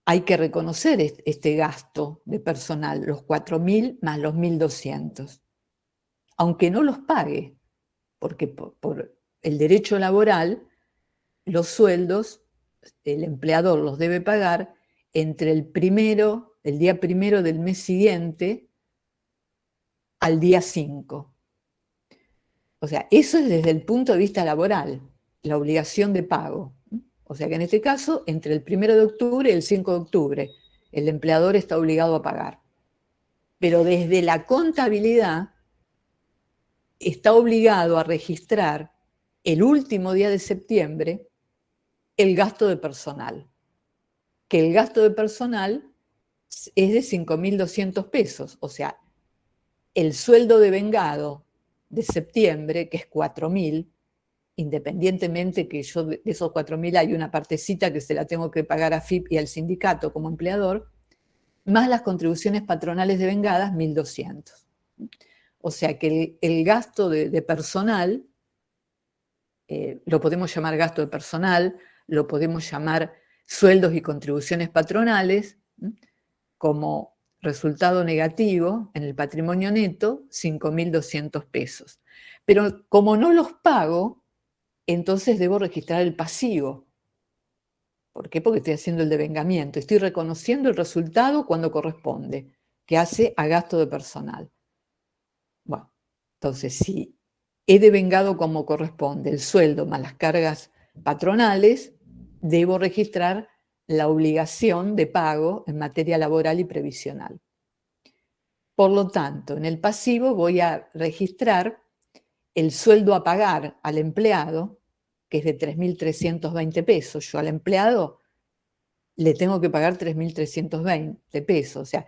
Speaker 2: hay que reconocer este gasto de personal, los 4.000 más los 1.200, aunque no los pague, porque por el derecho laboral, los sueldos, el empleador los debe pagar entre el día primero del mes siguiente al día 5. O sea, eso es desde el punto de vista laboral, la obligación de pago. O sea que en este caso, entre el 1 de octubre y el 5 de octubre, el empleador está obligado a pagar. Pero desde la contabilidad, está obligado a registrar el último día de septiembre el gasto de personal. Que el gasto de personal es de 5.200 pesos. O sea, el sueldo de vengado de septiembre, que es 4.000, independientemente que yo de esos 4.000 hay una partecita que se la tengo que pagar a AFIP y al sindicato como empleador, más las contribuciones patronales de vengadas, 1.200. O sea que el gasto de personal, lo podemos llamar gasto de personal, lo podemos llamar sueldos y contribuciones patronales, como resultado negativo en el patrimonio neto, 5.200 pesos. Pero como no los pago, entonces debo registrar el pasivo. ¿Por qué? Porque estoy haciendo el devengamiento. Estoy reconociendo el resultado cuando corresponde, que hace a gasto de personal. Bueno, entonces si he devengado como corresponde el sueldo más las cargas patronales, debo registrar la obligación de pago en materia laboral y previsional. Por lo tanto, en el pasivo voy a registrar el sueldo a pagar al empleado, que es de 3.320 pesos. Yo al empleado le tengo que pagar 3.320 pesos. O sea,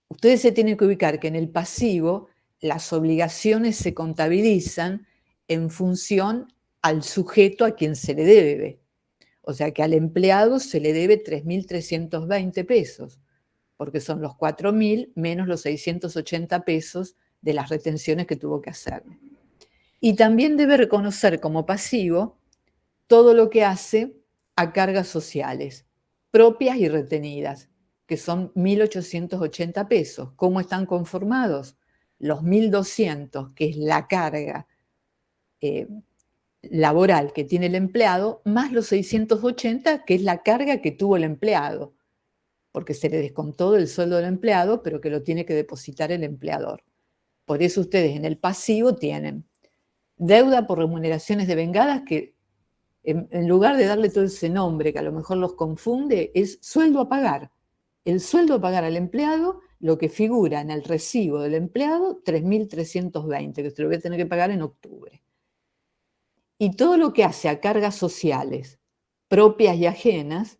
Speaker 2: ustedes se tienen que ubicar que en el pasivo las obligaciones se contabilizan en función al sujeto a quien se le debe. O sea que al empleado se le debe 3.320 pesos, porque son los 4.000 menos los 680 pesos de las retenciones que tuvo que hacer. Y también debe reconocer como pasivo todo lo que hace a cargas sociales, propias y retenidas, que son 1.880 pesos. ¿Cómo están conformados? Los 1.200, que es la carga laboral que tiene el empleado, más los 680, que es la carga que tuvo el empleado, porque se le descontó del sueldo del empleado, pero que lo tiene que depositar el empleador. Por eso ustedes en el pasivo tienen deuda por remuneraciones devengadas, que en lugar de darle todo ese nombre que a lo mejor los confunde, es sueldo a pagar. El sueldo a pagar al empleado, lo que figura en el recibo del empleado, 3.320, que se lo voy a tener que pagar en octubre. Y todo lo que hace a cargas sociales propias y ajenas,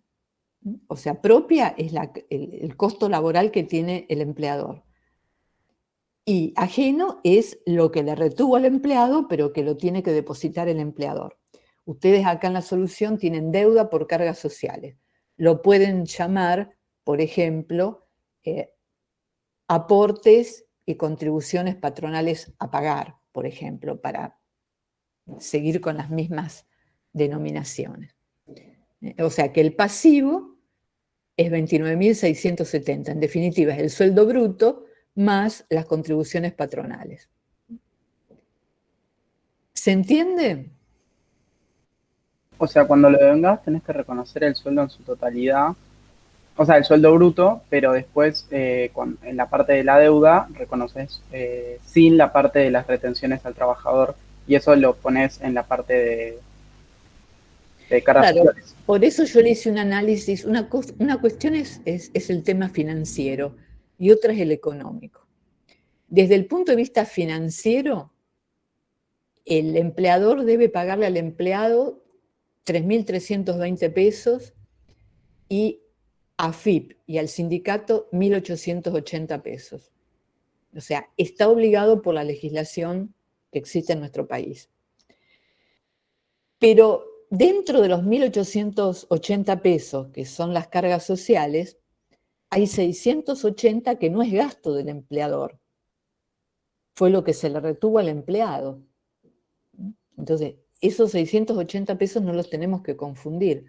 Speaker 2: o sea, propia es el costo laboral que tiene el empleador. Y ajeno es lo que le retuvo al empleado, pero que lo tiene que depositar el empleador. Ustedes acá en la solución tienen deuda por cargas sociales. Lo pueden llamar, por ejemplo, aportes y contribuciones patronales a pagar, por ejemplo, para seguir con las mismas denominaciones. O sea que el pasivo es 29.670. En definitiva, es el sueldo bruto más las contribuciones patronales. ¿Se entiende?
Speaker 1: O sea, cuando lo devengas tenés que reconocer el sueldo en su totalidad, o sea, el sueldo bruto, pero después en la parte de la deuda reconoces sin la parte de las retenciones al trabajador y eso lo pones en la parte de cargas
Speaker 2: Claro,
Speaker 1: sociales.
Speaker 2: por eso yo le hice un análisis. Una cuestión es el tema financiero y otra es el económico. Desde el punto de vista financiero, el empleador debe pagarle al empleado 3.320 pesos y a FIP y al sindicato 1.880 pesos. O sea, está obligado por la legislación que existe en nuestro país. Pero dentro de los 1.880 pesos, que son las cargas sociales, hay 680 que no es gasto del empleador. Fue lo que se le retuvo al empleado. Entonces, esos 680 pesos no los tenemos que confundir.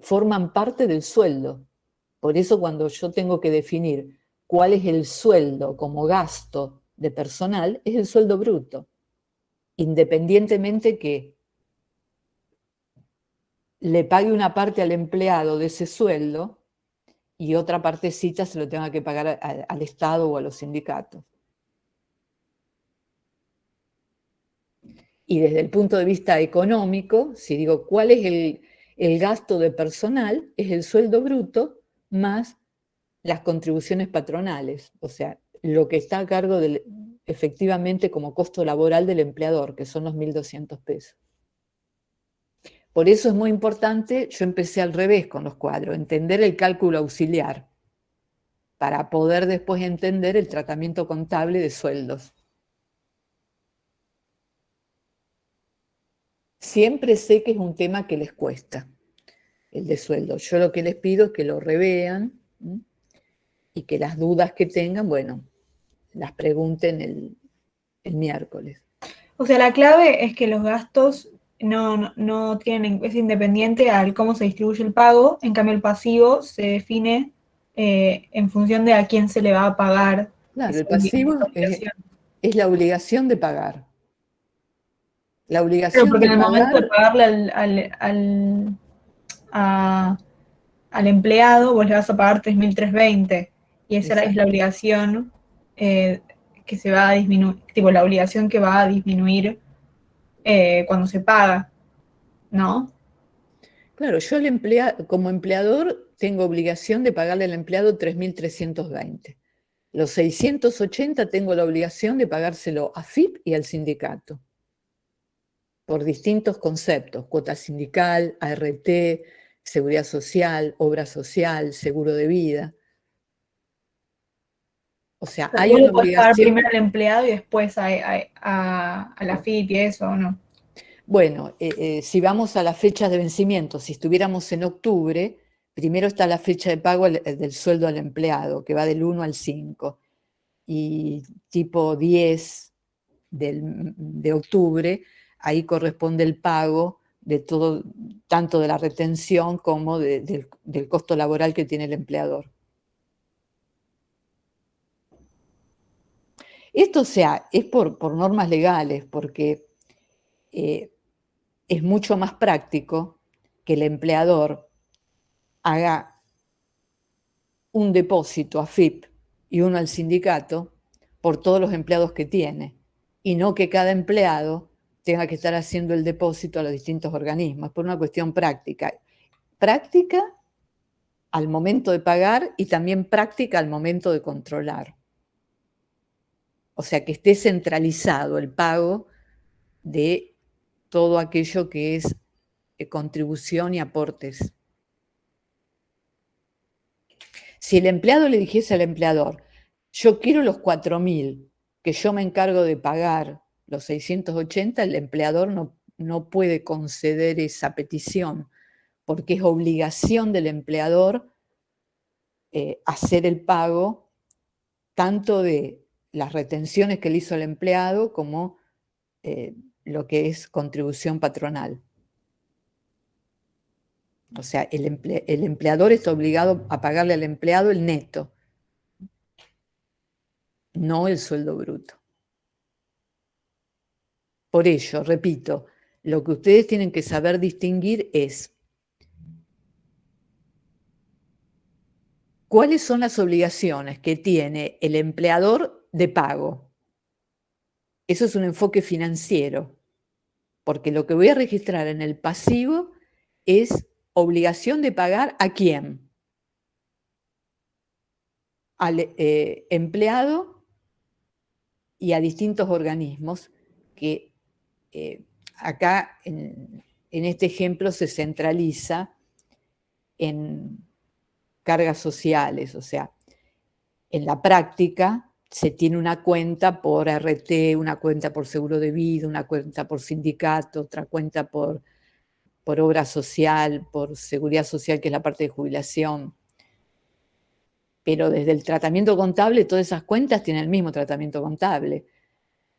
Speaker 2: Forman parte del sueldo. Por eso cuando yo tengo que definir cuál es el sueldo como gasto de personal, es el sueldo bruto. Independientemente que le pague una parte al empleado de ese sueldo y otra partecita se lo tenga que pagar al Estado o a los sindicatos. Y desde el punto de vista económico, si digo cuál es el gasto de personal, es el sueldo bruto más las contribuciones patronales, o sea, lo que está a cargo efectivamente como costo laboral del empleador, que son los 1.200 pesos. Por eso es muy importante, yo empecé al revés con los cuadros, entender el cálculo auxiliar, para poder después entender el tratamiento contable de sueldos. Siempre sé que es un tema que les cuesta, el de sueldo. Yo lo que les pido es que lo revean y que las dudas que tengan, bueno, las pregunten el miércoles.
Speaker 3: O sea, la clave es que los gastos no tienen, es independiente al cómo se distribuye el pago, en cambio el pasivo se define en función de a quién se le va a pagar.
Speaker 2: Claro, el pasivo es la obligación de pagar. La obligación
Speaker 3: pero porque
Speaker 2: de
Speaker 3: en el
Speaker 2: pagar,
Speaker 3: momento de pagarle al empleado, vos le vas a pagar 3.320 y esa es la obligación que se va a disminuir, tipo la obligación que va a disminuir cuando se paga, ¿no?
Speaker 2: claro, yo como empleador tengo obligación de pagarle al empleado 3.320. Los 680 tengo la obligación de pagárselo a FIP y al sindicato, por distintos conceptos: cuota sindical, ART, seguridad social, obra social, seguro de vida. O sea, hay
Speaker 3: Vos
Speaker 2: una
Speaker 3: le podés pagar
Speaker 2: obligación.
Speaker 3: primero al empleado y después a la FIP y eso, ¿o no?
Speaker 2: Bueno, si vamos a las fechas de vencimiento, si estuviéramos en octubre, primero está la fecha de pago del sueldo al empleado, que va del 1 al 5, y tipo 10 de octubre, ahí corresponde el pago de todo, tanto de la retención como del costo laboral que tiene el empleador. Esto, o sea, es por normas legales, porque es mucho más práctico que el empleador haga un depósito a FIP y uno al sindicato por todos los empleados que tiene, y no que cada empleado tenga que estar haciendo el depósito a los distintos organismos, por una cuestión práctica. Práctica al momento de pagar y también práctica al momento de controlar. O sea, que esté centralizado el pago de todo aquello que es contribución y aportes. Si el empleado le dijese al empleador, yo quiero los 4.000, que yo me encargo de pagar los 680, el empleador no puede conceder esa petición, porque es obligación del empleador hacer el pago tanto de las retenciones que le hizo el empleado como lo que es contribución patronal. O sea, el empleador está obligado a pagarle al empleado el neto, no el sueldo bruto. Por ello, repito, lo que ustedes tienen que saber distinguir es cuáles son las obligaciones que tiene el empleador de pago. Eso es un enfoque financiero, porque lo que voy a registrar en el pasivo es obligación de pagar ¿a quién? Al empleado y a distintos organismos que acá en este ejemplo se centraliza en cargas sociales, o sea, en la práctica se tiene una cuenta por RT, una cuenta por seguro de vida, una cuenta por sindicato, otra cuenta por obra social, por seguridad social, que es la parte de jubilación. Pero desde el tratamiento contable, todas esas cuentas tienen el mismo tratamiento contable.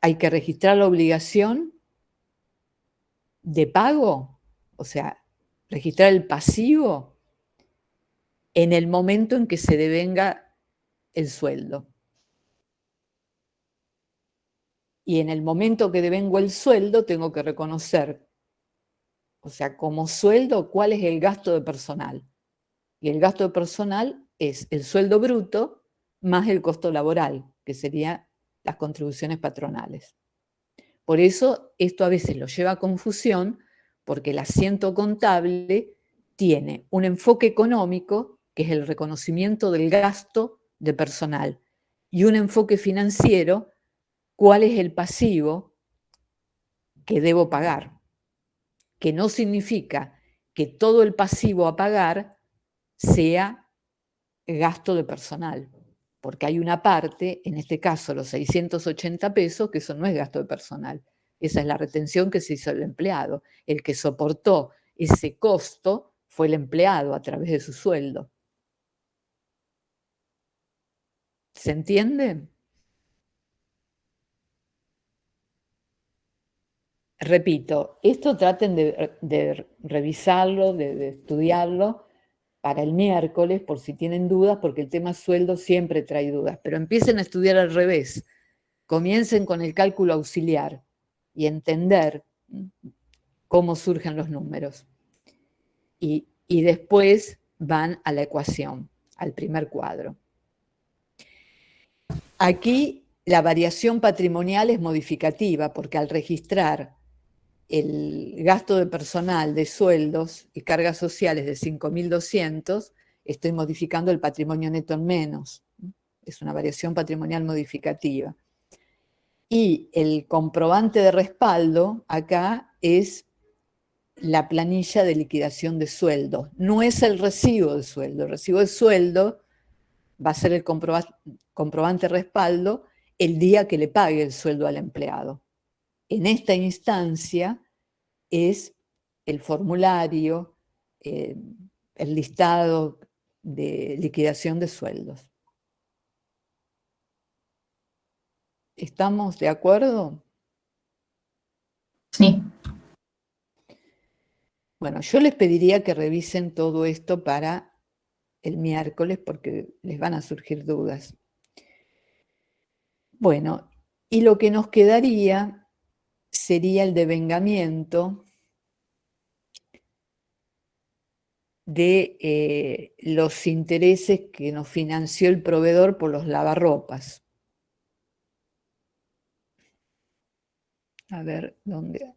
Speaker 2: Hay que registrar la obligación de pago, o sea, registrar el pasivo en el momento en que se devenga el sueldo. Y en el momento que devengo el sueldo, tengo que reconocer, o sea, como sueldo, cuál es el gasto de personal. Y el gasto de personal es el sueldo bruto más el costo laboral, que serían las contribuciones patronales. Por eso esto a veces lo lleva a confusión, porque el asiento contable tiene un enfoque económico, que es el reconocimiento del gasto de personal, y un enfoque financiero, cuál es el pasivo que debo pagar, que no significa que todo el pasivo a pagar sea gasto de personal, porque hay una parte, en este caso los 680 pesos, que eso no es gasto de personal, esa es la retención que se hizo el empleado. El que soportó ese costo fue el empleado a través de su sueldo. ¿Se entiende? Repito, esto traten de revisarlo, de estudiarlo para el miércoles, por si tienen dudas, porque el tema sueldo siempre trae dudas, pero empiecen a estudiar al revés. Comiencen con el cálculo auxiliar y entender cómo surgen los números. Y después van a la ecuación, al primer cuadro. Aquí la variación patrimonial es modificativa, porque al registrar el gasto de personal, de sueldos y cargas sociales de 5.200, estoy modificando el patrimonio neto en menos. Es una variación patrimonial modificativa. Y el comprobante de respaldo acá es la planilla de liquidación de sueldo. No es el recibo de sueldo. El recibo de sueldo va a ser el comprobante de respaldo el día que le pague el sueldo al empleado. En esta instancia es el formulario, el listado de liquidación de sueldos. ¿Estamos de acuerdo?
Speaker 8: Sí.
Speaker 2: Bueno, yo les pediría que revisen todo esto para el miércoles porque les van a surgir dudas. Bueno, y lo que nos quedaría sería el devengamiento de los intereses que nos financió el proveedor por los lavarropas. A ver, ¿dónde?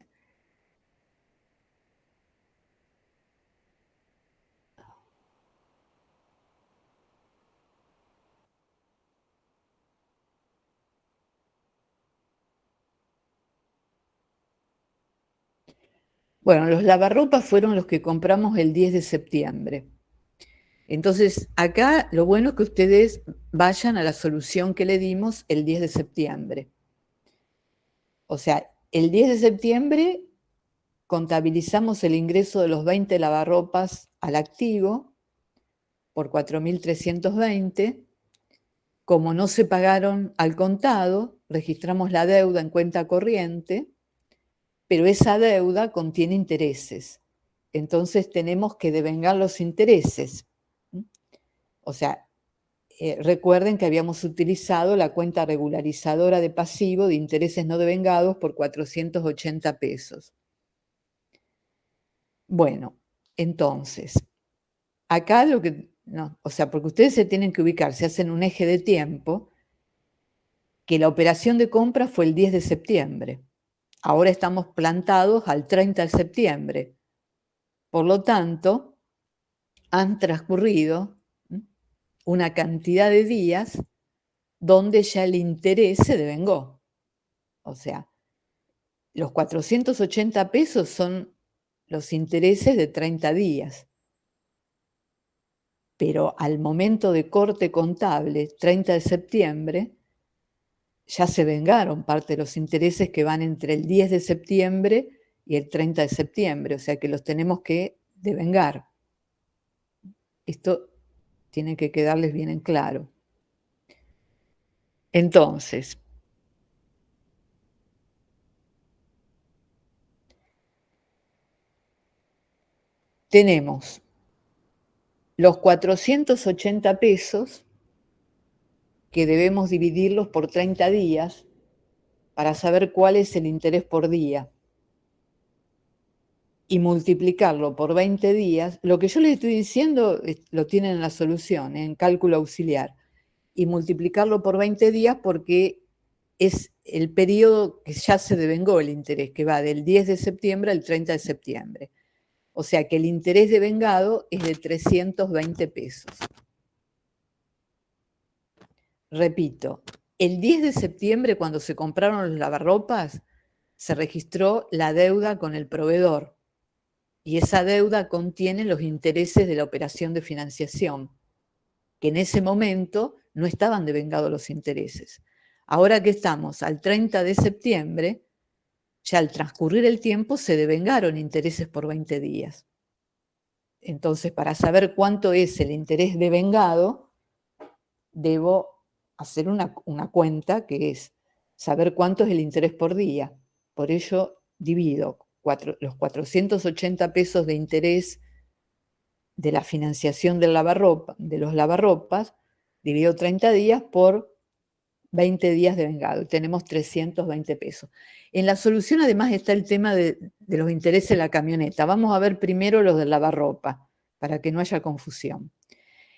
Speaker 2: Bueno, los lavarropas fueron los que compramos el 10 de septiembre. Entonces, acá lo bueno es que ustedes vayan a la solución que le dimos el 10 de septiembre. O sea, el 10 de septiembre contabilizamos el ingreso de los 20 lavarropas al activo por 4.320. Como no se pagaron al contado, registramos la deuda en cuenta corriente, pero esa deuda contiene intereses. Entonces tenemos que devengar los intereses. O sea, recuerden que habíamos utilizado la cuenta regularizadora de pasivo de intereses no devengados por 480 pesos. Bueno, entonces, acá lo que, no, o sea, porque ustedes se tienen que ubicar, se hacen un eje de tiempo, que la operación de compra fue el 10 de septiembre. Ahora estamos plantados al 30 de septiembre. Por lo tanto, han transcurrido una cantidad de días donde ya el interés se devengó. O sea, los 480 pesos son los intereses de 30 días. Pero al momento de corte contable, 30 de septiembre, ya se vengaron parte de los intereses que van entre el 10 de septiembre y el 30 de septiembre, o sea que los tenemos que devengar. Esto tiene que quedarles bien en claro. Entonces, tenemos los 480 pesos que debemos dividirlos por 30 días para saber cuál es el interés por día y multiplicarlo por 20 días. Lo que yo les estoy diciendo lo tienen en la solución, en cálculo auxiliar, y multiplicarlo por 20 días porque es el periodo que ya se devengó el interés, que va del 10 de septiembre al 30 de septiembre. O sea que el interés devengado es de 320 pesos. Repito, el 10 de septiembre, cuando se compraron los lavarropas, se registró la deuda con el proveedor y esa deuda contiene los intereses de la operación de financiación, que en ese momento no estaban devengados los intereses. Ahora que estamos al 30 de septiembre, ya al transcurrir el tiempo se devengaron intereses por 20 días. Entonces, para saber cuánto es el interés devengado, debo hacer una cuenta que es saber cuánto es el interés por día. Por ello, divido los 480 pesos de interés de la financiación del de los lavarropas, divido 30 días por 20 días devengado. Y tenemos 320 pesos. En la solución, además, está el tema de los intereses de la camioneta. Vamos a ver primero los del lavarropa, para que no haya confusión.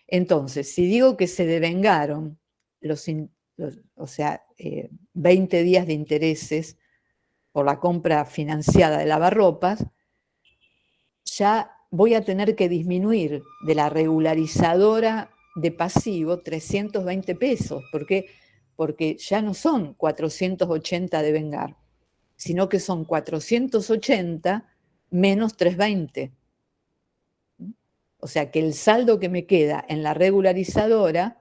Speaker 2: Entonces, si digo que se devengaron 20 días de intereses por la compra financiada de lavarropas, ya voy a tener que disminuir de la regularizadora de pasivo 320 pesos. ¿Por qué? Porque ya no son 480 de vengar, sino que son 480 menos 320. O sea que el saldo que me queda en la regularizadora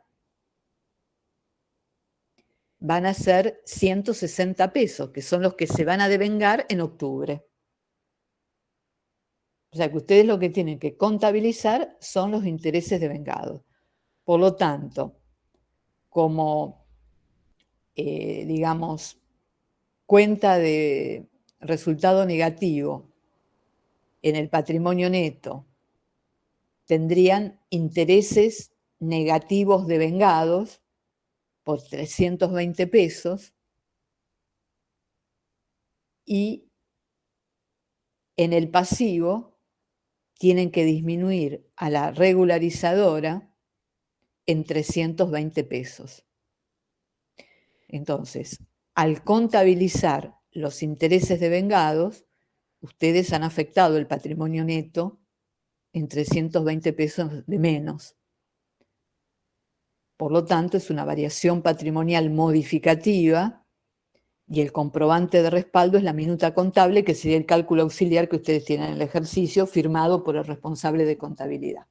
Speaker 2: van a ser 160 pesos, que son los que se van a devengar en octubre. O sea que ustedes lo que tienen que contabilizar son los intereses devengados. Por lo tanto, como, digamos, cuenta de resultado negativo en el patrimonio neto, tendrían intereses negativos devengados por 320 pesos y en el pasivo tienen que disminuir a la regularizadora en 320 pesos. Entonces, al contabilizar los intereses devengados, ustedes han afectado el patrimonio neto en 320 pesos de menos. Por lo tanto, es una variación patrimonial modificativa y el comprobante de respaldo es la minuta contable, que sería el cálculo auxiliar que ustedes tienen en el ejercicio, firmado por el responsable de contabilidad.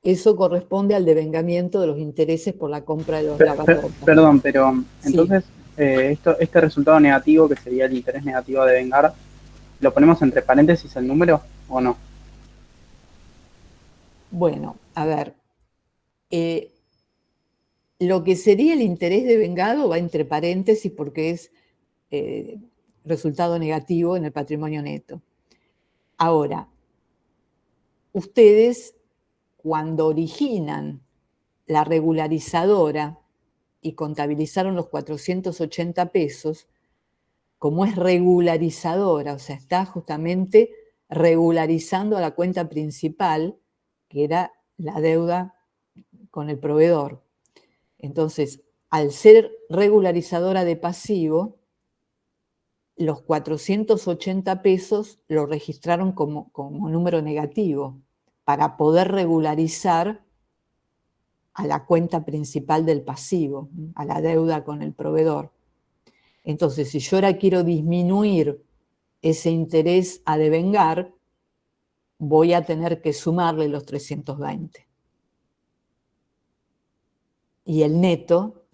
Speaker 2: Eso corresponde al devengamiento de los intereses por la compra de los lavarropas.
Speaker 1: Perdón, pero
Speaker 2: Sí.
Speaker 1: entonces este resultado negativo, que sería el interés negativo a devengar, ¿lo ponemos entre paréntesis el número o no?
Speaker 2: Bueno, a ver, lo que sería el interés devengado va entre paréntesis porque es resultado negativo en el patrimonio neto. Ahora, ustedes, cuando originan la regularizadora y contabilizaron los 480 pesos, como es regularizadora, o sea, está justamente regularizando a la cuenta principal, que era la deuda con el proveedor. Entonces, al ser regularizadora de pasivo, los 480 pesos lo registraron como número negativo para poder regularizar a la cuenta principal del pasivo, a la deuda con el proveedor. Entonces, si yo ahora quiero disminuir ese interés a devengar, voy a tener que sumarle los 320. Y el neto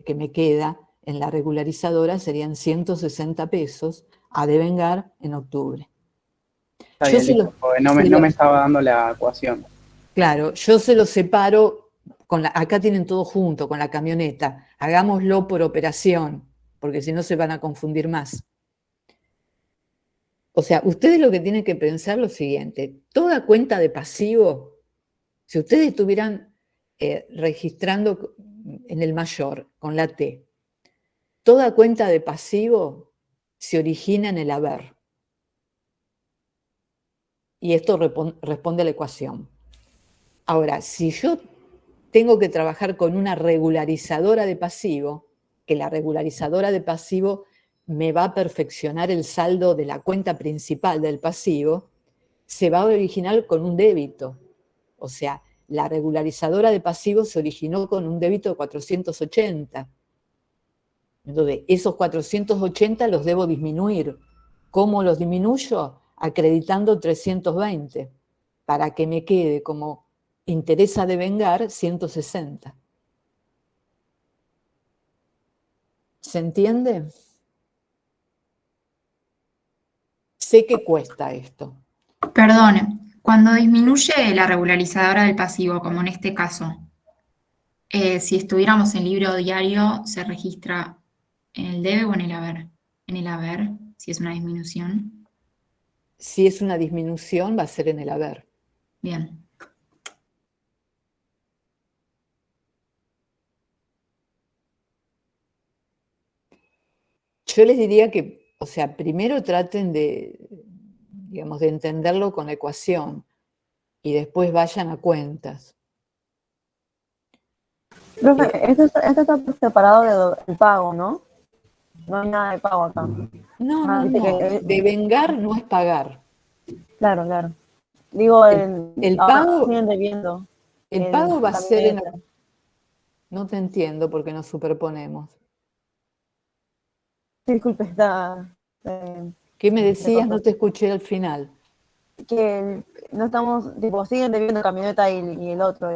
Speaker 2: que me queda en la regularizadora serían 160 pesos a devengar en octubre.
Speaker 1: Está bien, listo, porque no me estaba dando la ecuación.
Speaker 2: Claro, yo se lo separo, acá tienen todo junto, con la camioneta. Hagámoslo por operación, porque si no se van a confundir más. O sea, ustedes lo que tienen que pensar es lo siguiente: toda cuenta de pasivo, si ustedes estuvieran registrando en el mayor, con la T, toda cuenta de pasivo se origina en el haber. Y esto responde a la ecuación. Ahora, si yo tengo que trabajar con una regularizadora de pasivo, que la regularizadora de pasivo me va a perfeccionar el saldo de la cuenta principal del pasivo, se va a originar con un débito. O sea, la regularizadora de pasivo se originó con un débito de 480. Entonces, esos 480 los debo disminuir. ¿Cómo los disminuyo? Acreditando 320, para que me quede como interés a devengar 160. ¿Se entiende? Sé que cuesta esto.
Speaker 8: Perdone, cuando disminuye la regularizadora del pasivo, como en este caso, si estuviéramos en libro diario, ¿se registra en el debe o en el haber? En el haber, si es una disminución.
Speaker 2: Si es una disminución, va a ser en el haber.
Speaker 8: Bien.
Speaker 2: Yo les diría que, o sea, primero traten de, digamos, de entenderlo con la ecuación y después vayan a cuentas.
Speaker 5: Profe, esto está separado del pago, ¿no? No hay nada de pago acá.
Speaker 2: No. Devengar no es pagar.
Speaker 5: Claro, claro. Digo,
Speaker 2: el pago
Speaker 5: siguen debiendo.
Speaker 2: El pago va a ser en... No te entiendo porque nos superponemos.
Speaker 5: Disculpe,
Speaker 2: ¿Qué me decías? No te escuché al final.
Speaker 5: Que no estamos, tipo, siguen debiendo camioneta y el otro.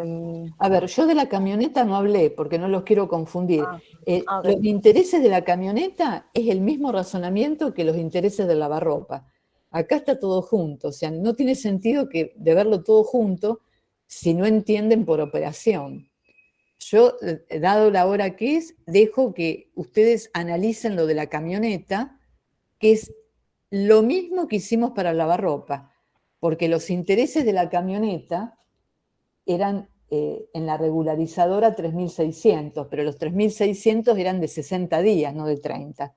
Speaker 2: A ver, yo de la camioneta no hablé porque no los quiero confundir.
Speaker 5: Okay.
Speaker 2: Los intereses de la camioneta es el mismo razonamiento que los intereses del lavarropa. Acá está todo junto, o sea, no tiene sentido de verlo todo junto si no entienden por operación. Yo, dado la hora que es, dejo que ustedes analicen lo de la camioneta, que es lo mismo que hicimos para el lavarropa, porque los intereses de la camioneta eran en la regularizadora 3.600, pero los 3.600 eran de 60 días, no de 30.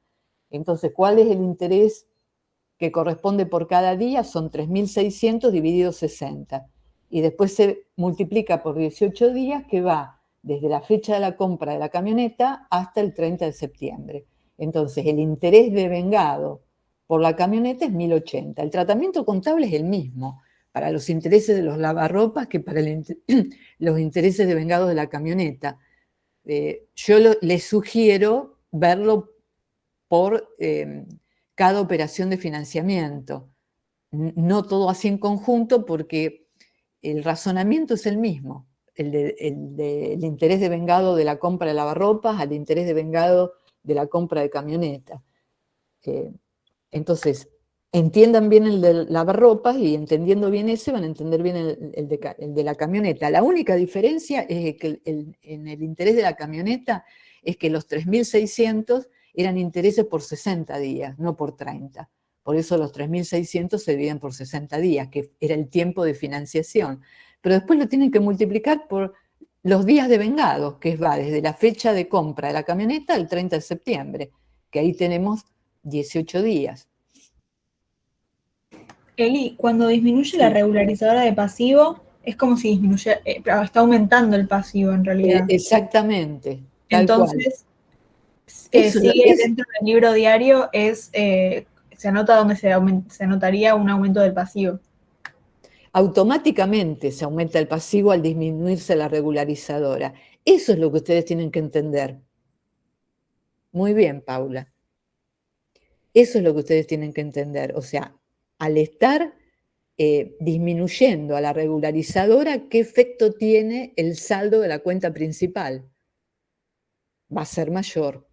Speaker 2: Entonces, ¿cuál es el interés que corresponde por cada día? Son 3.600 dividido 60. Y después se multiplica por 18 días, que va desde la fecha de la compra de la camioneta hasta el 30 de septiembre. Entonces, el interés devengado por la camioneta es 1.080. El tratamiento contable es el mismo para los intereses de los lavarropas que para los intereses devengados de la camioneta. Yo les sugiero verlo por cada operación de financiamiento. No todo así en conjunto, porque el razonamiento es el mismo. El del interés devengado de la compra de lavarropas al interés devengado de la compra de camioneta. Entonces, entiendan bien el de lavarropas y entendiendo bien ese van a entender bien el de la camioneta. La única diferencia es que en el interés de la camioneta es que los 3.600 eran intereses por 60 días, no por 30. Por eso los 3.600 se dividen por 60 días, que era el tiempo de financiación. Pero después lo tienen que multiplicar por los días devengados, que va desde la fecha de compra de la camioneta al 30 de septiembre, que ahí tenemos 18 días.
Speaker 3: Eli, cuando disminuye la regularizadora de pasivo, es como si disminuye, está aumentando el pasivo en realidad.
Speaker 2: Exactamente, tal
Speaker 3: Entonces,
Speaker 2: cual.
Speaker 3: sigue dentro del libro diario, se anota donde se anotaría un aumento del pasivo.
Speaker 2: Automáticamente se aumenta el pasivo al disminuirse la regularizadora. Eso es lo que ustedes tienen que entender. Muy bien, Paula. Eso es lo que ustedes tienen que entender. O sea, al estar disminuyendo a la regularizadora, ¿qué efecto tiene el saldo de la cuenta principal? Va a ser mayor,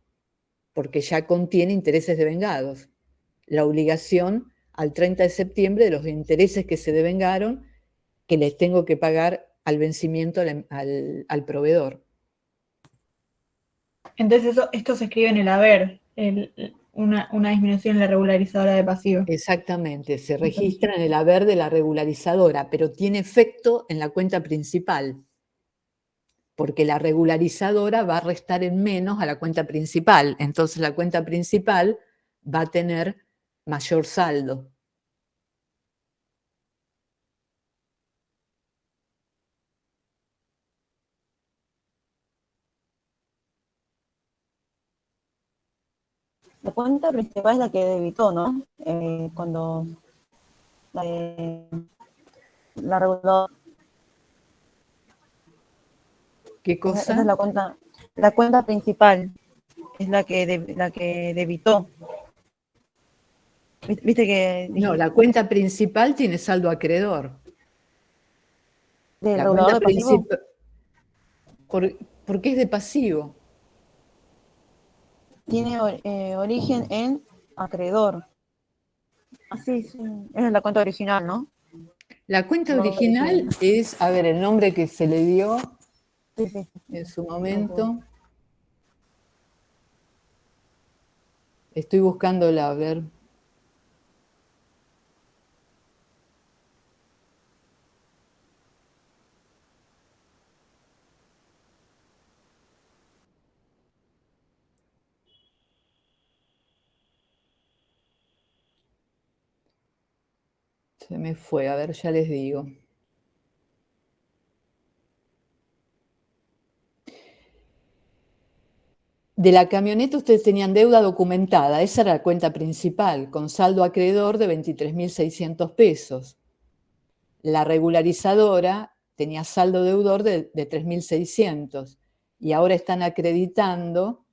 Speaker 2: porque ya contiene intereses devengados. La obligación al 30 de septiembre de los intereses que se devengaron, que les tengo que pagar al vencimiento al proveedor.
Speaker 3: Entonces esto se escribe en el haber, una disminución en la regularizadora de pasivo.
Speaker 2: Exactamente, se registra en el haber de la regularizadora, pero tiene efecto en la cuenta principal, porque la regularizadora va a restar en menos a la cuenta principal, entonces la cuenta principal va a tener mayor saldo.
Speaker 5: La cuenta principal es la que debitó, ¿no? Cuando la reguladora.
Speaker 2: ¿Qué cosa?
Speaker 5: Esa es la cuenta principal es la que debitó. Viste que
Speaker 2: No, la cuenta principal tiene saldo acreedor.
Speaker 5: ¿del
Speaker 2: La
Speaker 5: regulador
Speaker 2: cuenta
Speaker 5: de pasivo?
Speaker 2: principal, porque es de pasivo.
Speaker 5: Tiene origen en acreedor. Sí, sí. Esa es la cuenta original, ¿no?
Speaker 2: La cuenta original es, a ver, el nombre que se le dio
Speaker 5: Sí.
Speaker 2: en su momento. Estoy buscándola, a ver. Se me fue, a ver, ya les digo. De la camioneta ustedes tenían deuda documentada, esa era la cuenta principal, con saldo acreedor de 23.600 pesos. La regularizadora tenía saldo deudor de 3.600 y ahora están acreditando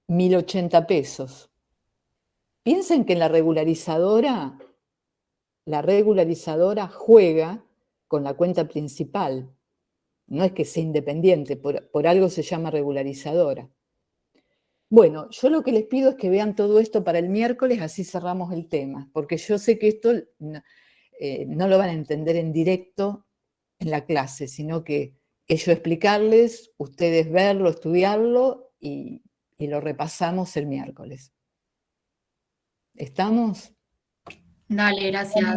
Speaker 2: 1.080 pesos. Piensen que la regularizadora juega con la cuenta principal. No es que sea independiente, por algo se llama regularizadora. Bueno, yo lo que les pido es que vean todo esto para el miércoles, así cerramos el tema, porque yo sé que esto no lo van a entender en directo en la clase, sino que yo explicarles, ustedes verlo, estudiarlo y lo repasamos el miércoles. ¿Estamos?
Speaker 8: Dale, gracias.